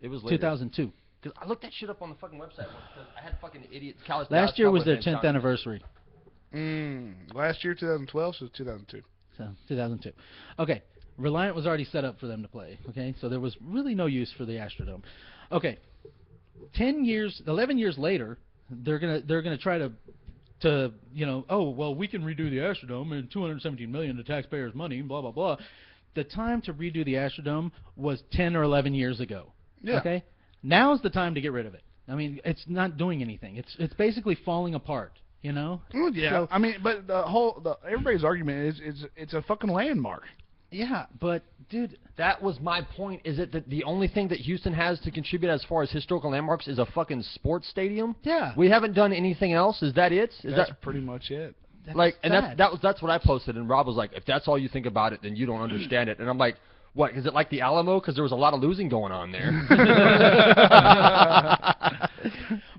[SPEAKER 2] It was later.
[SPEAKER 3] 2002.
[SPEAKER 2] Because I looked that shit up on the fucking website. Because I had fucking idiot college.
[SPEAKER 3] Last year was their 10th anniversary.
[SPEAKER 1] Last year, 2012, so 2002.
[SPEAKER 3] So 2002. Okay. Reliant was already set up for them to play. Okay, so there was really no use for the Astrodome. Okay, 11 years later, they're gonna try to oh well, we can redo the Astrodome and $217 million to taxpayers' money, blah blah blah. The time to redo the Astrodome was 10 or 11 years ago.
[SPEAKER 1] Yeah.
[SPEAKER 3] Okay. Now's the time to get rid of it. I mean, it's not doing anything. It's basically falling apart.
[SPEAKER 1] Well, yeah.
[SPEAKER 3] So,
[SPEAKER 1] I mean, but everybody's argument is it's a fucking landmark.
[SPEAKER 3] yeah, but dude,
[SPEAKER 2] That was my point. Is it that the only thing that Houston has to contribute as far as historical landmarks is a fucking sports stadium?
[SPEAKER 3] yeah.
[SPEAKER 2] We haven't done anything else. Is that it? Is
[SPEAKER 1] That's
[SPEAKER 2] that
[SPEAKER 1] pretty much it.
[SPEAKER 3] That's
[SPEAKER 2] like? And
[SPEAKER 3] sad.
[SPEAKER 2] that's what I posted. And Rob was like, "If that's all you think about it, then you don't understand it." And I'm like, "What? Is it like the Alamo? Because there was a lot of losing going on there."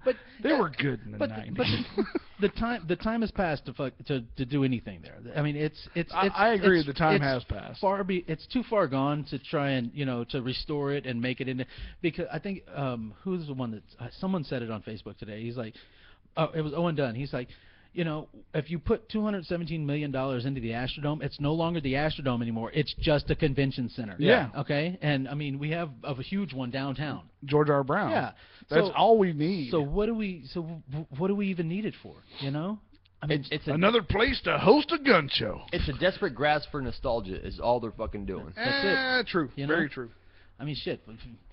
[SPEAKER 3] But
[SPEAKER 1] They were good in the
[SPEAKER 3] but
[SPEAKER 1] 90s.
[SPEAKER 3] the time has passed to do anything there. I mean, it's
[SPEAKER 1] I agree.
[SPEAKER 3] it's-
[SPEAKER 1] The time
[SPEAKER 3] it's
[SPEAKER 1] has passed.
[SPEAKER 3] It's too far gone to try and to restore it and make it into, because I think who's the one that someone said it on Facebook today. He's like, it was Owen Dunn. He's like, if you put $217 million into the Astrodome, it's no longer the Astrodome anymore. It's just a convention center.
[SPEAKER 1] Yeah.
[SPEAKER 3] Okay. And I mean, we have a huge one downtown.
[SPEAKER 1] George R. Brown.
[SPEAKER 3] Yeah.
[SPEAKER 1] That's
[SPEAKER 3] So-
[SPEAKER 1] all we need.
[SPEAKER 3] So what do we even need it for? I mean,
[SPEAKER 2] It's
[SPEAKER 1] Another place to host a gun show.
[SPEAKER 2] It's a desperate grasp for nostalgia. Is all they're fucking doing.
[SPEAKER 3] That's it.
[SPEAKER 1] True.
[SPEAKER 3] You know?
[SPEAKER 1] Very true.
[SPEAKER 3] I mean, shit.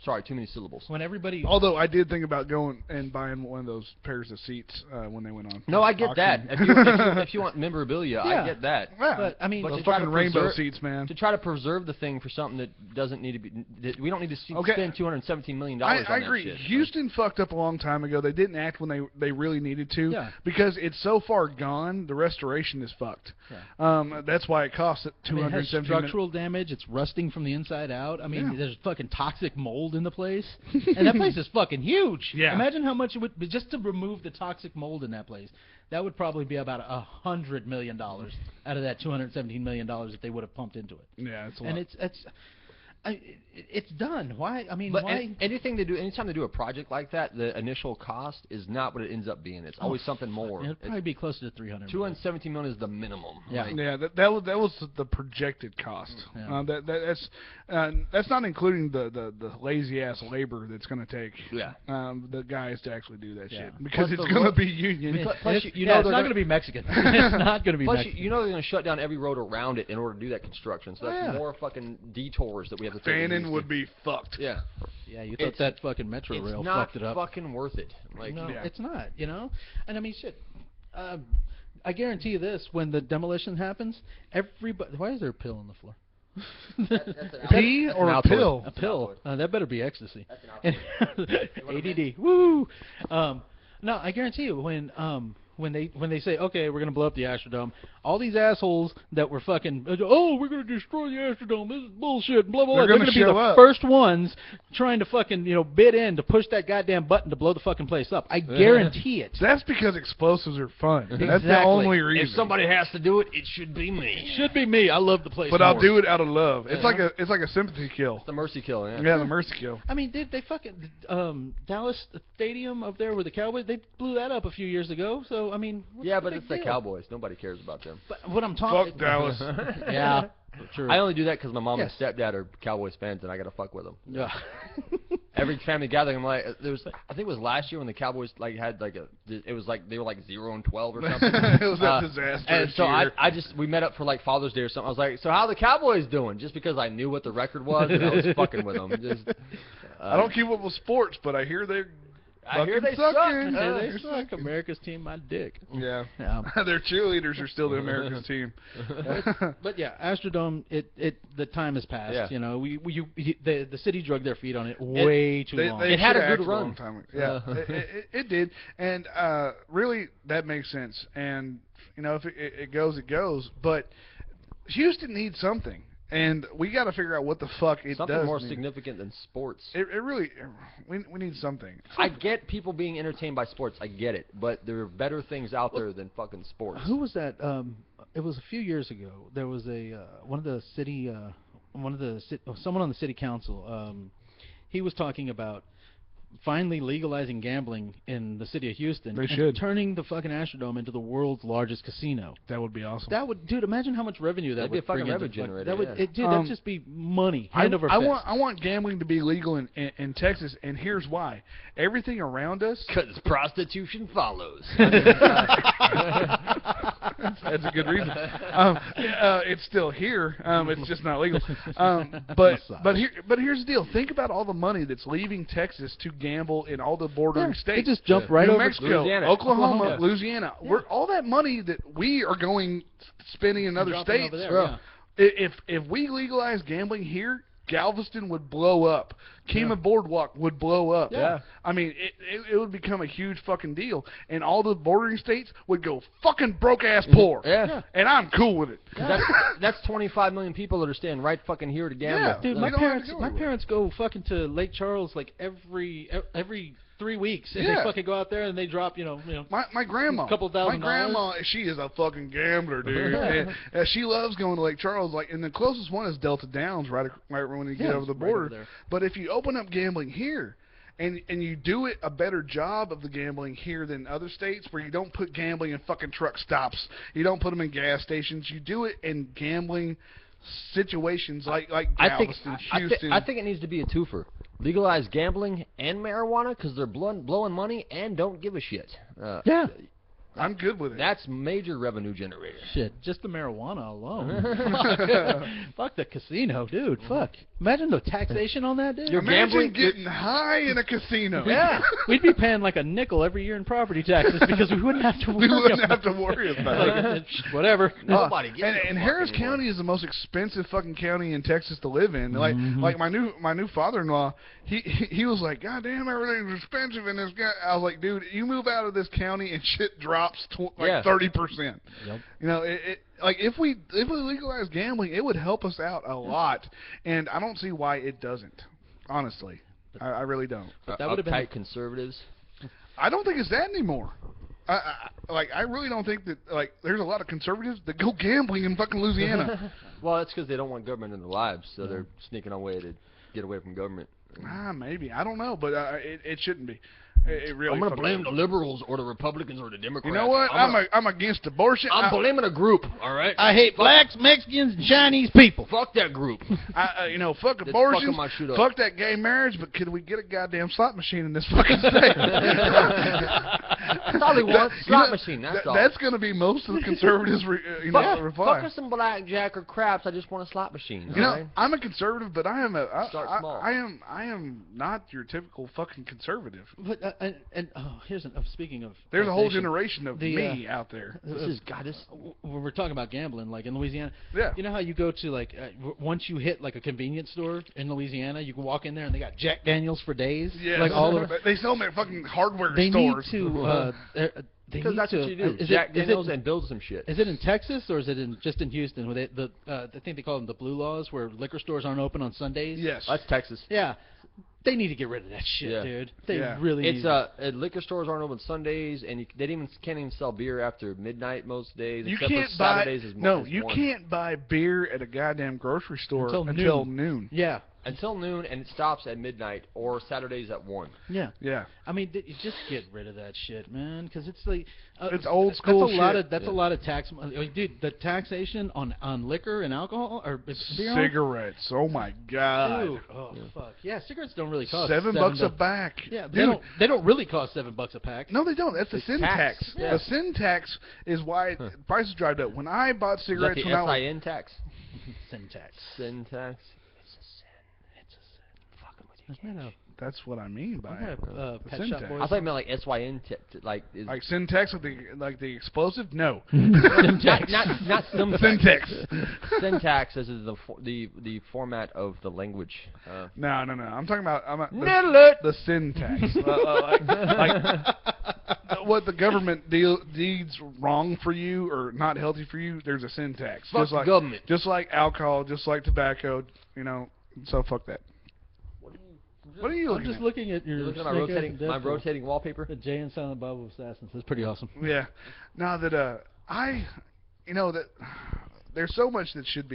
[SPEAKER 2] Sorry, too many syllables.
[SPEAKER 3] When everybody,
[SPEAKER 1] Although I did think about going and buying one of those pairs of seats when they went on.
[SPEAKER 2] No, I get that.
[SPEAKER 1] auction.
[SPEAKER 2] If you want memorabilia,
[SPEAKER 3] Yeah.
[SPEAKER 2] I get that.
[SPEAKER 1] Yeah.
[SPEAKER 3] but I mean,
[SPEAKER 2] But
[SPEAKER 1] those
[SPEAKER 2] to try
[SPEAKER 1] fucking
[SPEAKER 2] to
[SPEAKER 1] rainbow
[SPEAKER 2] preserve-
[SPEAKER 1] seats, man.
[SPEAKER 2] To try to preserve the thing for something that doesn't need to be, that we don't need to
[SPEAKER 1] Okay.
[SPEAKER 2] spend $217 million
[SPEAKER 1] I
[SPEAKER 2] on
[SPEAKER 1] agree.
[SPEAKER 2] that shit.
[SPEAKER 1] Houston fucked up a long time ago. They didn't act when they really needed to.
[SPEAKER 3] Yeah.
[SPEAKER 1] Because it's so far gone, the restoration is fucked.
[SPEAKER 3] Yeah.
[SPEAKER 1] That's why it costs
[SPEAKER 3] I mean, it has
[SPEAKER 1] $217 million.
[SPEAKER 3] structural damage. It's rusting from the inside out. I mean,
[SPEAKER 1] Yeah.
[SPEAKER 3] there's fucking toxic mold in the place, and that place is fucking huge.
[SPEAKER 1] Yeah.
[SPEAKER 3] Imagine how much it would be just to remove the toxic mold in that place. That would probably be about $100 million out of that $217 million that they would have pumped into it.
[SPEAKER 1] Yeah, it's a lot.
[SPEAKER 3] And it's done. Why? I mean,
[SPEAKER 2] But
[SPEAKER 3] why?
[SPEAKER 2] anytime they do a project like that, the initial cost is not what it ends up being. It's always something more.
[SPEAKER 3] It'd probably be closer to $300 million.
[SPEAKER 2] $217 million is the minimum.
[SPEAKER 3] Yeah.
[SPEAKER 2] Like,
[SPEAKER 1] Yeah, that was the projected cost.
[SPEAKER 3] Yeah.
[SPEAKER 1] That's not including the lazy ass labor that's going to take.
[SPEAKER 2] Yeah.
[SPEAKER 1] The guys to actually do that
[SPEAKER 3] Yeah.
[SPEAKER 1] shit because
[SPEAKER 2] Plus
[SPEAKER 1] it's
[SPEAKER 2] the
[SPEAKER 1] going to
[SPEAKER 2] road-
[SPEAKER 1] be union.
[SPEAKER 2] Plus,
[SPEAKER 3] It's-
[SPEAKER 2] you
[SPEAKER 3] yeah,
[SPEAKER 2] know
[SPEAKER 3] it's
[SPEAKER 2] they're
[SPEAKER 3] not
[SPEAKER 2] gonna-
[SPEAKER 3] going to be Mexican. It's not going to be
[SPEAKER 2] Plus,
[SPEAKER 3] Mexican.
[SPEAKER 2] you know they're going to shut down every road around it in order to do that construction. So that's
[SPEAKER 3] Yeah.
[SPEAKER 2] more fucking detours that we have to take. in
[SPEAKER 1] Fannin
[SPEAKER 2] Houston.
[SPEAKER 1] would be fucked.
[SPEAKER 2] Yeah.
[SPEAKER 3] Yeah, you thought
[SPEAKER 2] It's-
[SPEAKER 3] that fucking metro
[SPEAKER 2] It's
[SPEAKER 3] rail
[SPEAKER 2] not
[SPEAKER 3] fucked it up.
[SPEAKER 2] fucking worth it. Like,
[SPEAKER 3] No,
[SPEAKER 1] Yeah.
[SPEAKER 3] it's not. And I mean, shit. I guarantee you this: when the demolition happens, everybody. Why is there a pill on the floor?
[SPEAKER 2] that's an
[SPEAKER 1] Pee
[SPEAKER 2] That's
[SPEAKER 1] or
[SPEAKER 2] an
[SPEAKER 1] a
[SPEAKER 2] Altoid.
[SPEAKER 1] pill?
[SPEAKER 3] A pill. That better be ecstasy.
[SPEAKER 2] That's an
[SPEAKER 3] ADD. Woo. No, I guarantee you when they say, okay, we're gonna blow up the Astrodome, all these assholes that were fucking, we're gonna destroy the Astrodome, this is bullshit, blah blah blah.
[SPEAKER 1] They're
[SPEAKER 3] They're
[SPEAKER 1] gonna
[SPEAKER 3] gonna be
[SPEAKER 1] show
[SPEAKER 3] the
[SPEAKER 1] up.
[SPEAKER 3] first ones trying to fucking bid in to push that goddamn button to blow the fucking place up. I guarantee it.
[SPEAKER 1] That's because explosives are fun. That's the
[SPEAKER 3] Exactly.
[SPEAKER 1] only reason.
[SPEAKER 2] If somebody has to do it, it should be me.
[SPEAKER 3] Should be me. I love the place.
[SPEAKER 1] but I'll
[SPEAKER 3] more.
[SPEAKER 1] do it out of love. It's like a sympathy kill.
[SPEAKER 2] It's the mercy kill. Yeah.
[SPEAKER 1] Yeah, the mercy kill.
[SPEAKER 3] I mean, they fucking Dallas Stadium up there with the Cowboys, they blew that up a few years ago. So I mean, what's
[SPEAKER 2] Yeah,
[SPEAKER 3] the
[SPEAKER 2] but
[SPEAKER 3] big
[SPEAKER 2] it's the
[SPEAKER 3] deal?
[SPEAKER 2] Cowboys. Nobody cares about them.
[SPEAKER 3] But what I'm talking.
[SPEAKER 1] Fuck Dallas.
[SPEAKER 3] Yeah, true.
[SPEAKER 2] I only do that because my mom
[SPEAKER 3] Yes.
[SPEAKER 2] and stepdad are Cowboys fans, and I gotta fuck with them.
[SPEAKER 3] Yeah.
[SPEAKER 2] Every family gathering, I'm like, I think it was last year when the Cowboys had it was like they were like 0-12 or something.
[SPEAKER 1] It was a disaster.
[SPEAKER 2] And so
[SPEAKER 1] year.
[SPEAKER 2] we met up for like Father's Day or something. I was like, so how are the Cowboys doing? Just because I knew what the record was, and I was fucking with them. Just,
[SPEAKER 1] I don't keep up with sports, but I hear they're
[SPEAKER 2] I hear they
[SPEAKER 1] fucking
[SPEAKER 2] suck.
[SPEAKER 1] sucking.
[SPEAKER 3] Yeah,
[SPEAKER 1] Yeah,
[SPEAKER 3] they
[SPEAKER 1] they're
[SPEAKER 3] suck.
[SPEAKER 1] sucking.
[SPEAKER 3] America's team, my dick.
[SPEAKER 1] Yeah.
[SPEAKER 3] Yeah.
[SPEAKER 1] Their cheerleaders are still the America's team.
[SPEAKER 3] But yeah, Astrodome, the time has passed.
[SPEAKER 2] Yeah.
[SPEAKER 3] The city drug their feet on it way too long.
[SPEAKER 2] It had a
[SPEAKER 1] should've
[SPEAKER 2] good
[SPEAKER 1] acted
[SPEAKER 2] run.
[SPEAKER 1] long time ago. Yeah, it did, and really that makes sense. And if it goes, it goes. But Houston needs something, and we got to figure out what the fuck it
[SPEAKER 2] Something
[SPEAKER 1] does.
[SPEAKER 2] more
[SPEAKER 1] need.
[SPEAKER 2] significant than sports.
[SPEAKER 1] It really, we need something.
[SPEAKER 2] I get people being entertained by sports. I get it, but there are better things out there than fucking sports.
[SPEAKER 3] Who was that? It was a few years ago. There was someone on the city council. He was talking about finally legalizing gambling in the city of Houston.
[SPEAKER 1] They
[SPEAKER 3] and
[SPEAKER 1] should.
[SPEAKER 3] turning the fucking Astrodome into the world's largest casino.
[SPEAKER 1] That would be awesome.
[SPEAKER 3] That would, dude. Imagine how much revenue that
[SPEAKER 2] That'd be
[SPEAKER 3] would
[SPEAKER 2] a fucking
[SPEAKER 3] bring in.
[SPEAKER 2] revenue generator,
[SPEAKER 3] That would,
[SPEAKER 2] yeah.
[SPEAKER 3] dude. That'd just be money. Hand over
[SPEAKER 1] I
[SPEAKER 3] fist.
[SPEAKER 1] want gambling to be legal in Texas, and here's why. Everything around us.
[SPEAKER 2] Because prostitution follows.
[SPEAKER 1] That's a good reason. It's still here. It's just not legal. But here's the deal. Think about all the money that's leaving Texas to gamble in all the bordering
[SPEAKER 3] It
[SPEAKER 1] states.
[SPEAKER 3] just jumped right
[SPEAKER 1] New
[SPEAKER 3] over.
[SPEAKER 1] Mexico,
[SPEAKER 2] Louisiana.
[SPEAKER 1] Oklahoma, Louisiana. All that money that we are spending in other
[SPEAKER 3] Dropping
[SPEAKER 1] states.
[SPEAKER 3] over there, yeah.
[SPEAKER 1] If we legalize gambling here, Galveston would blow up. Kima Boardwalk would blow up.
[SPEAKER 2] Yeah.
[SPEAKER 1] I mean, it would become a huge fucking deal, and all the bordering states would go fucking broke ass poor.
[SPEAKER 2] Yeah.
[SPEAKER 1] And I'm cool with it.
[SPEAKER 2] That's 25 million people that are staying right fucking here to gamble.
[SPEAKER 1] Yeah.
[SPEAKER 3] Dude,
[SPEAKER 1] They
[SPEAKER 3] my
[SPEAKER 1] don't have to
[SPEAKER 3] parents,
[SPEAKER 1] go
[SPEAKER 3] my
[SPEAKER 1] anywhere.
[SPEAKER 3] parents go fucking to Lake Charles like every 3 weeks, and they
[SPEAKER 1] Yeah.
[SPEAKER 3] fucking go out there and they drop,
[SPEAKER 1] My grandma,
[SPEAKER 3] A couple $1,000.
[SPEAKER 1] my grandma, she is a fucking gambler, dude. And she loves going to Lake Charles. Like, and the closest one is Delta Downs, right when you get over the
[SPEAKER 3] right over
[SPEAKER 1] border.
[SPEAKER 3] there.
[SPEAKER 1] But if you open up gambling here, and you do it a better job of the gambling here than other states, where you don't put gambling in fucking truck stops, you don't put them in gas stations, you do it in gambling situations like Galveston, Houston.
[SPEAKER 2] I think it needs to be a twofer. Legalize gambling and marijuana because they're blowing money and don't give a shit.
[SPEAKER 3] Yeah.
[SPEAKER 1] I'm good with it.
[SPEAKER 2] That's major revenue generator.
[SPEAKER 3] Shit, just the marijuana alone. Fuck the casino, dude. Fuck. Imagine the taxation on that, dude.
[SPEAKER 1] Imagine getting high in a casino.
[SPEAKER 3] Yeah. We'd be paying like a nickel every year in property taxes because we wouldn't have to worry
[SPEAKER 1] We wouldn't
[SPEAKER 3] about
[SPEAKER 1] have to worry about it.
[SPEAKER 3] like, whatever.
[SPEAKER 2] Nobody gets
[SPEAKER 1] And
[SPEAKER 2] no
[SPEAKER 1] Harris
[SPEAKER 2] fucking
[SPEAKER 1] County is the most expensive fucking county in Texas to live in. Like my new father-in-law, he was like, God damn, everything's expensive in this guy. I was like, dude, you move out of this county and shit drops 30%.
[SPEAKER 3] Yep.
[SPEAKER 1] You know, like if we legalize gambling, it would help us out a lot, and I don't see why it doesn't. Honestly, I really don't.
[SPEAKER 3] That would have been
[SPEAKER 2] uptight conservatives.
[SPEAKER 1] I don't think it's that anymore. I really don't think that, like, there's a lot of conservatives that go gambling in fucking Louisiana.
[SPEAKER 2] Well, that's because they don't want government in their lives, so they're sneaking away to get away from government.
[SPEAKER 1] Maybe. I don't know, but it shouldn't be. It really.
[SPEAKER 2] I'm gonna
[SPEAKER 1] fucking-
[SPEAKER 2] blame the liberals or the Republicans or the Democrats.
[SPEAKER 1] You know what? I'm against abortion.
[SPEAKER 2] I'm blaming a group. All right.
[SPEAKER 3] I hate blacks, Mexicans, and Chinese people.
[SPEAKER 2] Fuck that group.
[SPEAKER 1] Fuck
[SPEAKER 2] That's
[SPEAKER 1] abortion.
[SPEAKER 2] fucking my shit up.
[SPEAKER 1] Fuck that gay marriage. But could we get a goddamn slot machine in this fucking state?
[SPEAKER 2] That's all they want. Slot machine. That's all.
[SPEAKER 1] That's going to be most of the conservatives' reply.
[SPEAKER 2] Fuck us some blackjack or craps. I just want a slot machine.
[SPEAKER 1] You know,
[SPEAKER 2] all right?
[SPEAKER 1] I'm a conservative, but I
[SPEAKER 2] Start small.
[SPEAKER 1] am not your typical fucking conservative.
[SPEAKER 3] But here's speaking of.
[SPEAKER 1] There's a whole
[SPEAKER 3] taxation,
[SPEAKER 1] generation of me out there.
[SPEAKER 2] This is God.
[SPEAKER 3] When we're talking about gambling, like in Louisiana.
[SPEAKER 1] Yeah.
[SPEAKER 3] You know how you go to like once you hit like a convenience store in Louisiana, you can walk in there and they got Jack Daniels for days.
[SPEAKER 1] Yeah,
[SPEAKER 3] Like all of
[SPEAKER 1] they sell them at fucking hardware
[SPEAKER 3] they
[SPEAKER 1] stores.
[SPEAKER 3] need to.
[SPEAKER 2] Because that's what you do. Jack Daniels and build some shit.
[SPEAKER 3] Is it in Texas or is it just in Houston? Where I think they call them the blue laws, where liquor stores aren't open on Sundays.
[SPEAKER 1] Yes.
[SPEAKER 2] That's Texas.
[SPEAKER 3] Yeah. They need to get rid of that shit,
[SPEAKER 2] Yeah.
[SPEAKER 3] dude. They
[SPEAKER 1] Yeah.
[SPEAKER 3] really
[SPEAKER 2] It's
[SPEAKER 3] need
[SPEAKER 2] liquor stores aren't open Sundays, and they can't even sell beer after midnight most days.
[SPEAKER 1] You
[SPEAKER 2] except
[SPEAKER 1] can't
[SPEAKER 2] for
[SPEAKER 1] buy
[SPEAKER 2] Saturdays is one.
[SPEAKER 1] you can't buy beer at a goddamn grocery store
[SPEAKER 3] Until
[SPEAKER 1] noon.
[SPEAKER 3] Yeah.
[SPEAKER 2] until noon, and it stops at midnight or Saturdays at 1.
[SPEAKER 3] Yeah.
[SPEAKER 1] Yeah.
[SPEAKER 3] I mean, you just get rid of that shit, man, because it's like
[SPEAKER 1] It's old school
[SPEAKER 3] That's a lot
[SPEAKER 1] shit.
[SPEAKER 3] of a lot of tax. I mean, dude, the taxation on liquor and alcohol or beer.
[SPEAKER 1] Cigarettes. Oh my god.
[SPEAKER 3] Dude, oh fuck. Yeah, cigarettes don't really cost
[SPEAKER 1] $7 a
[SPEAKER 3] $7.
[SPEAKER 1] pack.
[SPEAKER 3] Yeah, but
[SPEAKER 1] Dude.
[SPEAKER 3] they don't really cost $7 a pack.
[SPEAKER 1] No, they don't. That's the sin tax.
[SPEAKER 2] Yeah.
[SPEAKER 1] The sin tax is why prices drive up. When I bought
[SPEAKER 2] Is that
[SPEAKER 1] cigarettes,
[SPEAKER 2] the
[SPEAKER 1] when I was,
[SPEAKER 2] SIN tax?
[SPEAKER 3] Syntax.
[SPEAKER 2] Sin tax?
[SPEAKER 1] that's what I mean by it.
[SPEAKER 3] Pet
[SPEAKER 1] sin
[SPEAKER 3] Shop
[SPEAKER 1] tax.
[SPEAKER 3] Boys.
[SPEAKER 2] I thought you meant like SYN, like
[SPEAKER 1] syntax with the explosive? No.
[SPEAKER 2] not syntax.
[SPEAKER 1] Syntax.
[SPEAKER 2] Syntax is the format of the language.
[SPEAKER 1] No. I'm talking about
[SPEAKER 2] Middle
[SPEAKER 1] the syntax. What the government deeds wrong for you or not healthy for you, there's a syntax.
[SPEAKER 2] Fuck
[SPEAKER 1] just like
[SPEAKER 2] government.
[SPEAKER 1] Just like alcohol, just like tobacco, so fuck that. What are you
[SPEAKER 3] I'm
[SPEAKER 1] looking
[SPEAKER 3] just
[SPEAKER 1] at?
[SPEAKER 3] looking at your
[SPEAKER 2] You're looking at
[SPEAKER 3] Snake
[SPEAKER 2] my
[SPEAKER 3] Eyes and
[SPEAKER 2] rotating wallpaper.
[SPEAKER 3] The Jay and Silent Bob of Assassins. That's pretty awesome.
[SPEAKER 1] Yeah. Now that there's so much that should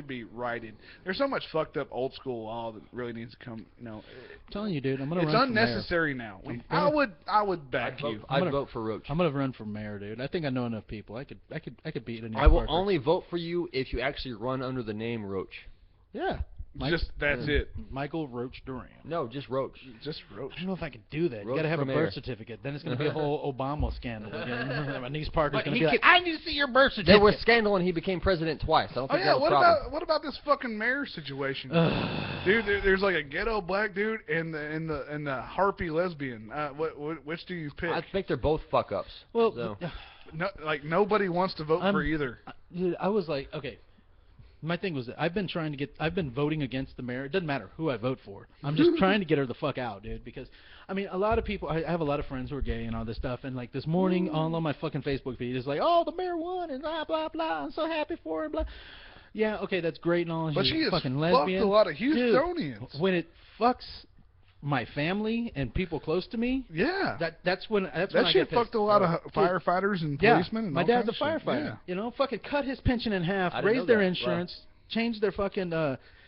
[SPEAKER 1] be righted. There's so much fucked up old school law that really needs to come.
[SPEAKER 3] I'm telling you, dude, I'm gonna
[SPEAKER 1] it's
[SPEAKER 3] run
[SPEAKER 1] unnecessary now. I would back you.
[SPEAKER 2] I'd vote for Roach.
[SPEAKER 3] I'm gonna run for mayor, dude. I think I know enough people. I could beat any.
[SPEAKER 2] I will only vote for you if you actually run under the name Roach.
[SPEAKER 3] Yeah.
[SPEAKER 1] That's it.
[SPEAKER 3] Michael Roach Duran.
[SPEAKER 2] No, just Roach.
[SPEAKER 1] Just Roach.
[SPEAKER 3] I don't know if I can do that.
[SPEAKER 2] Roach
[SPEAKER 3] You got to have a
[SPEAKER 2] for
[SPEAKER 3] birth
[SPEAKER 2] mayor.
[SPEAKER 3] certificate. Then it's going to be a whole Obama scandal again. My niece Parker's going to be
[SPEAKER 2] he
[SPEAKER 3] like, I need to see your birth certificate.
[SPEAKER 2] There was scandal and he became president twice. I don't
[SPEAKER 1] Oh
[SPEAKER 2] think
[SPEAKER 1] yeah,
[SPEAKER 2] that was a problem.
[SPEAKER 1] what about this fucking mayor situation, dude? There's like a ghetto black dude and the harpy lesbian. Which do you pick?
[SPEAKER 2] I think they're both fuck ups.
[SPEAKER 3] Well,
[SPEAKER 2] so.
[SPEAKER 1] No, like nobody wants to vote for either.
[SPEAKER 3] Dude, I was like, okay. My thing was that I've been voting against the mayor. It doesn't matter who I vote for. I'm just trying to get her the fuck out, dude. Because, I mean, a lot of people, I have a lot of friends who are gay and all this stuff. And, like, this morning, all on my fucking Facebook feed is like, oh, the mayor won and blah, blah, blah. I'm so happy for her, blah. Yeah, okay, that's great and all.
[SPEAKER 1] But
[SPEAKER 3] She's
[SPEAKER 1] she has
[SPEAKER 3] fucking
[SPEAKER 1] fucked
[SPEAKER 3] lesbian.
[SPEAKER 1] a lot of Houstonians.
[SPEAKER 3] Dude, when it fucks my family and people close to me,
[SPEAKER 1] yeah,
[SPEAKER 3] that's when I
[SPEAKER 1] shit
[SPEAKER 3] get pissed.
[SPEAKER 1] fucked a lot of firefighters and policemen. And
[SPEAKER 3] my
[SPEAKER 1] all
[SPEAKER 3] dad's a
[SPEAKER 1] kinds of shit.
[SPEAKER 3] firefighter.
[SPEAKER 1] Yeah.
[SPEAKER 3] Fucking cut his pension in half,
[SPEAKER 2] I didn't
[SPEAKER 3] raise
[SPEAKER 2] know
[SPEAKER 3] their
[SPEAKER 2] that.
[SPEAKER 3] insurance, changed their fucking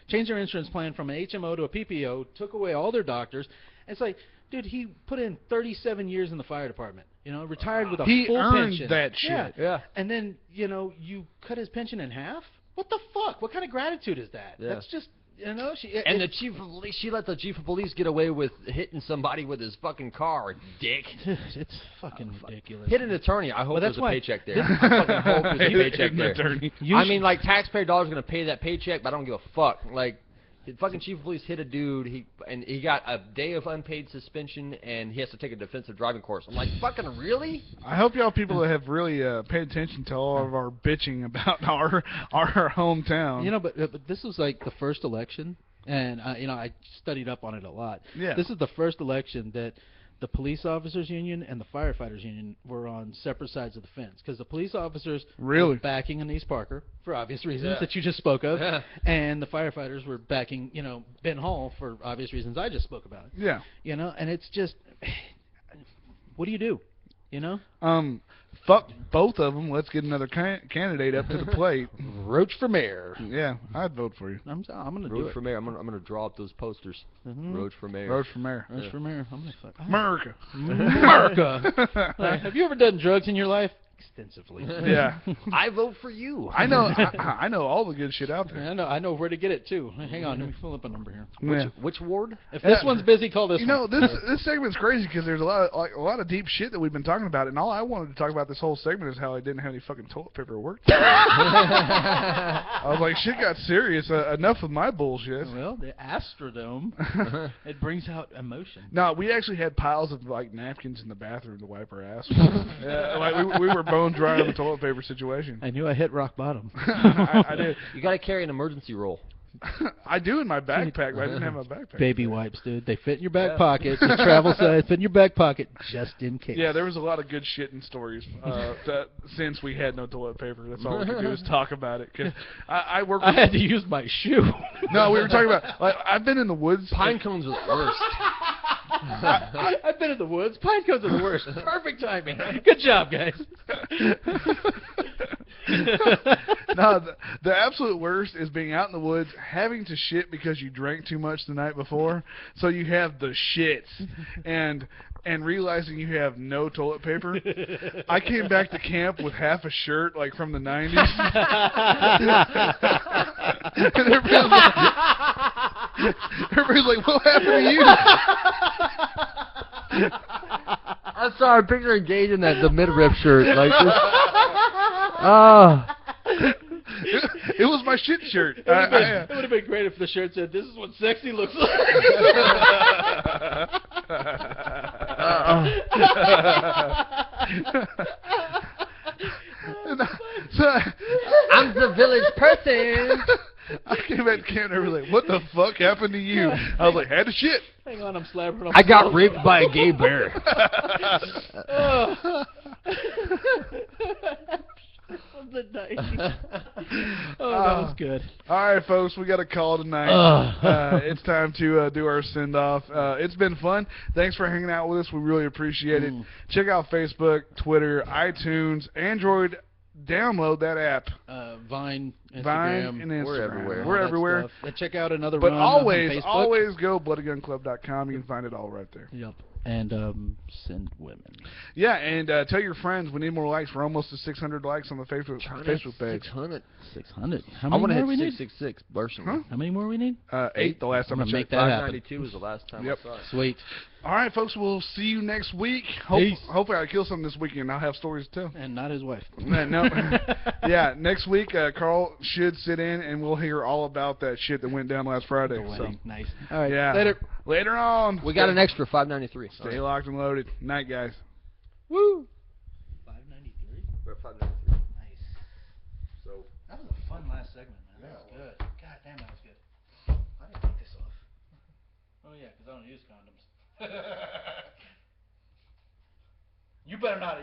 [SPEAKER 3] changed their insurance plan from an HMO to a PPO, took away all their doctors. It's like, dude, he put in 37 years in the fire department. Retired with a full
[SPEAKER 1] earned
[SPEAKER 3] pension.
[SPEAKER 1] that shit.
[SPEAKER 3] Yeah. And then you cut his pension in half. What the fuck? What kind of gratitude is that?
[SPEAKER 2] Yeah.
[SPEAKER 3] That's just.
[SPEAKER 2] The chief of police, she let the chief of police get away with hitting somebody with his fucking car, dick.
[SPEAKER 3] It's fucking ridiculous.
[SPEAKER 2] Hit an attorney. I hope
[SPEAKER 3] that's
[SPEAKER 2] there's a
[SPEAKER 3] why-
[SPEAKER 2] paycheck there. I fucking hope there's a paycheck
[SPEAKER 1] An
[SPEAKER 2] there.
[SPEAKER 1] attorney.
[SPEAKER 2] I mean, like, taxpayer dollars are going to pay that paycheck, but I don't give a fuck. Like, the fucking chief of police hit a dude, he got a day of unpaid suspension, and he has to take a defensive driving course. I'm like, fucking really?
[SPEAKER 1] I hope y'all people have really paid attention to all of our bitching about our hometown.
[SPEAKER 3] But this was like the first election, and I studied up on it a lot.
[SPEAKER 1] Yeah.
[SPEAKER 3] This is the first election that the police officers union and the firefighters union were on separate sides of the fence, because the police officers were backing Anise Parker for obvious reasons that you just spoke of, and the firefighters were backing Ben Hall for obvious reasons I just spoke about.
[SPEAKER 1] Yeah.
[SPEAKER 3] And it's just, what do you do?
[SPEAKER 1] Fuck both of them. Let's get another candidate up to the plate.
[SPEAKER 3] Roach for mayor.
[SPEAKER 1] Yeah, I'd vote for you.
[SPEAKER 3] I'm gonna do
[SPEAKER 2] Roach
[SPEAKER 3] it.
[SPEAKER 2] for mayor. I'm gonna draw up those posters. Roach for mayor.
[SPEAKER 1] Roach for mayor.
[SPEAKER 3] Roach for mayor. I'm gonna fuck.
[SPEAKER 1] America.
[SPEAKER 3] America. Have you ever done drugs in your life? Extensively.
[SPEAKER 1] Yeah.
[SPEAKER 2] I vote for you.
[SPEAKER 1] I know. I know all the good shit out there.
[SPEAKER 3] I know where to get it too. Hang on, let me pull up a number here.
[SPEAKER 2] Which ward?
[SPEAKER 3] If this one's busy, call this one.
[SPEAKER 1] This segment's crazy because there's a lot of deep shit that we've been talking about, and all I wanted to talk about this whole segment is how I didn't have any fucking toilet paper at work. I was like, shit got serious. Enough with my bullshit.
[SPEAKER 3] Well, the Astrodome, it brings out emotion.
[SPEAKER 1] No, we actually had piles of like napkins in the bathroom to wipe our ass. Like we were bone dry on the toilet paper situation.
[SPEAKER 3] I knew I hit rock bottom.
[SPEAKER 1] I did.
[SPEAKER 2] You got to carry an emergency roll.
[SPEAKER 1] I do in my backpack, but I didn't have my backpack.
[SPEAKER 3] Baby wipes, dude. They fit in your back pocket. The travel size fit in your back pocket just in case.
[SPEAKER 1] Yeah, there was a lot of good shit in stories since we had no toilet paper. That's all we could do is talk about it. Cause I work.
[SPEAKER 3] I had to use my shoe.
[SPEAKER 1] No, we were talking about. Like, I've been in the woods.
[SPEAKER 2] Pine cones are the worst.
[SPEAKER 3] I've been in the woods. Pine cones are the worst. Perfect timing. Good job, guys.
[SPEAKER 1] No, the absolute worst is being out in the woods, having to shit because you drank too much the night before, so you have the shits, and realizing you have no toilet paper. I came back to camp with half a shirt, like from the 90s. And everybody's like, what happened to you?
[SPEAKER 2] I'm sorry, I'm picturing Gage in the midriff shirt like this. Oh.
[SPEAKER 1] It was my shit shirt.
[SPEAKER 3] It would have been great if the shirt said, "This is what sexy looks like."
[SPEAKER 2] I'm the village person.
[SPEAKER 1] I came back to camp and everybody was like, what the fuck happened to you? I was like, had to shit.
[SPEAKER 3] Hang on, I'm slapping off.
[SPEAKER 2] I got raped by a gay bear.
[SPEAKER 3] The 90s. Oh, that was good.
[SPEAKER 1] All right, folks, we got a call tonight. It's time to do our send-off. It's been fun. Thanks for hanging out with us. We really appreciate it. Check out Facebook, Twitter, iTunes, Android download that app.
[SPEAKER 3] Vine, Instagram.
[SPEAKER 1] Vine and Instagram.
[SPEAKER 2] We're everywhere.
[SPEAKER 1] We're
[SPEAKER 3] all that
[SPEAKER 1] everywhere.
[SPEAKER 3] stuff. And check out another
[SPEAKER 1] But
[SPEAKER 3] run
[SPEAKER 1] always,
[SPEAKER 3] on Facebook.
[SPEAKER 1] always go bloodygunclub.com. You can find it all right there.
[SPEAKER 3] Yep. And send women.
[SPEAKER 1] Yeah, and tell your friends we need more likes. We're almost to 600 likes on the Facebook page.
[SPEAKER 2] 600.
[SPEAKER 3] 600. How
[SPEAKER 2] I
[SPEAKER 3] many
[SPEAKER 2] want to
[SPEAKER 3] more we
[SPEAKER 2] hit
[SPEAKER 3] need?
[SPEAKER 2] 666 personally.
[SPEAKER 1] Huh?
[SPEAKER 3] How many more we need?
[SPEAKER 1] 8 the last time I
[SPEAKER 3] I'm gonna make
[SPEAKER 1] checked.
[SPEAKER 3] that happen.
[SPEAKER 2] 592 was the last time
[SPEAKER 1] Yep.
[SPEAKER 2] I saw it.
[SPEAKER 3] Sweet.
[SPEAKER 1] All right, folks, we'll see you next week.
[SPEAKER 3] Peace.
[SPEAKER 1] Hopefully I kill something this weekend. I'll have stories to tell.
[SPEAKER 3] And not his wife.
[SPEAKER 1] No. Yeah, next week Carl should sit in and we'll hear all about that shit that went down last Friday.
[SPEAKER 3] The wedding. Nice.
[SPEAKER 1] All right, yeah. Later on.
[SPEAKER 2] We got an extra 593.
[SPEAKER 1] Stay locked and loaded. Night, guys.
[SPEAKER 2] Woo!
[SPEAKER 3] 593?
[SPEAKER 2] We're at 593.
[SPEAKER 3] Nice.
[SPEAKER 2] So
[SPEAKER 3] That was a fun last segment, man. That was good. God damn, that was good. I didn't take this off. Oh, yeah, because I don't use condoms. You better not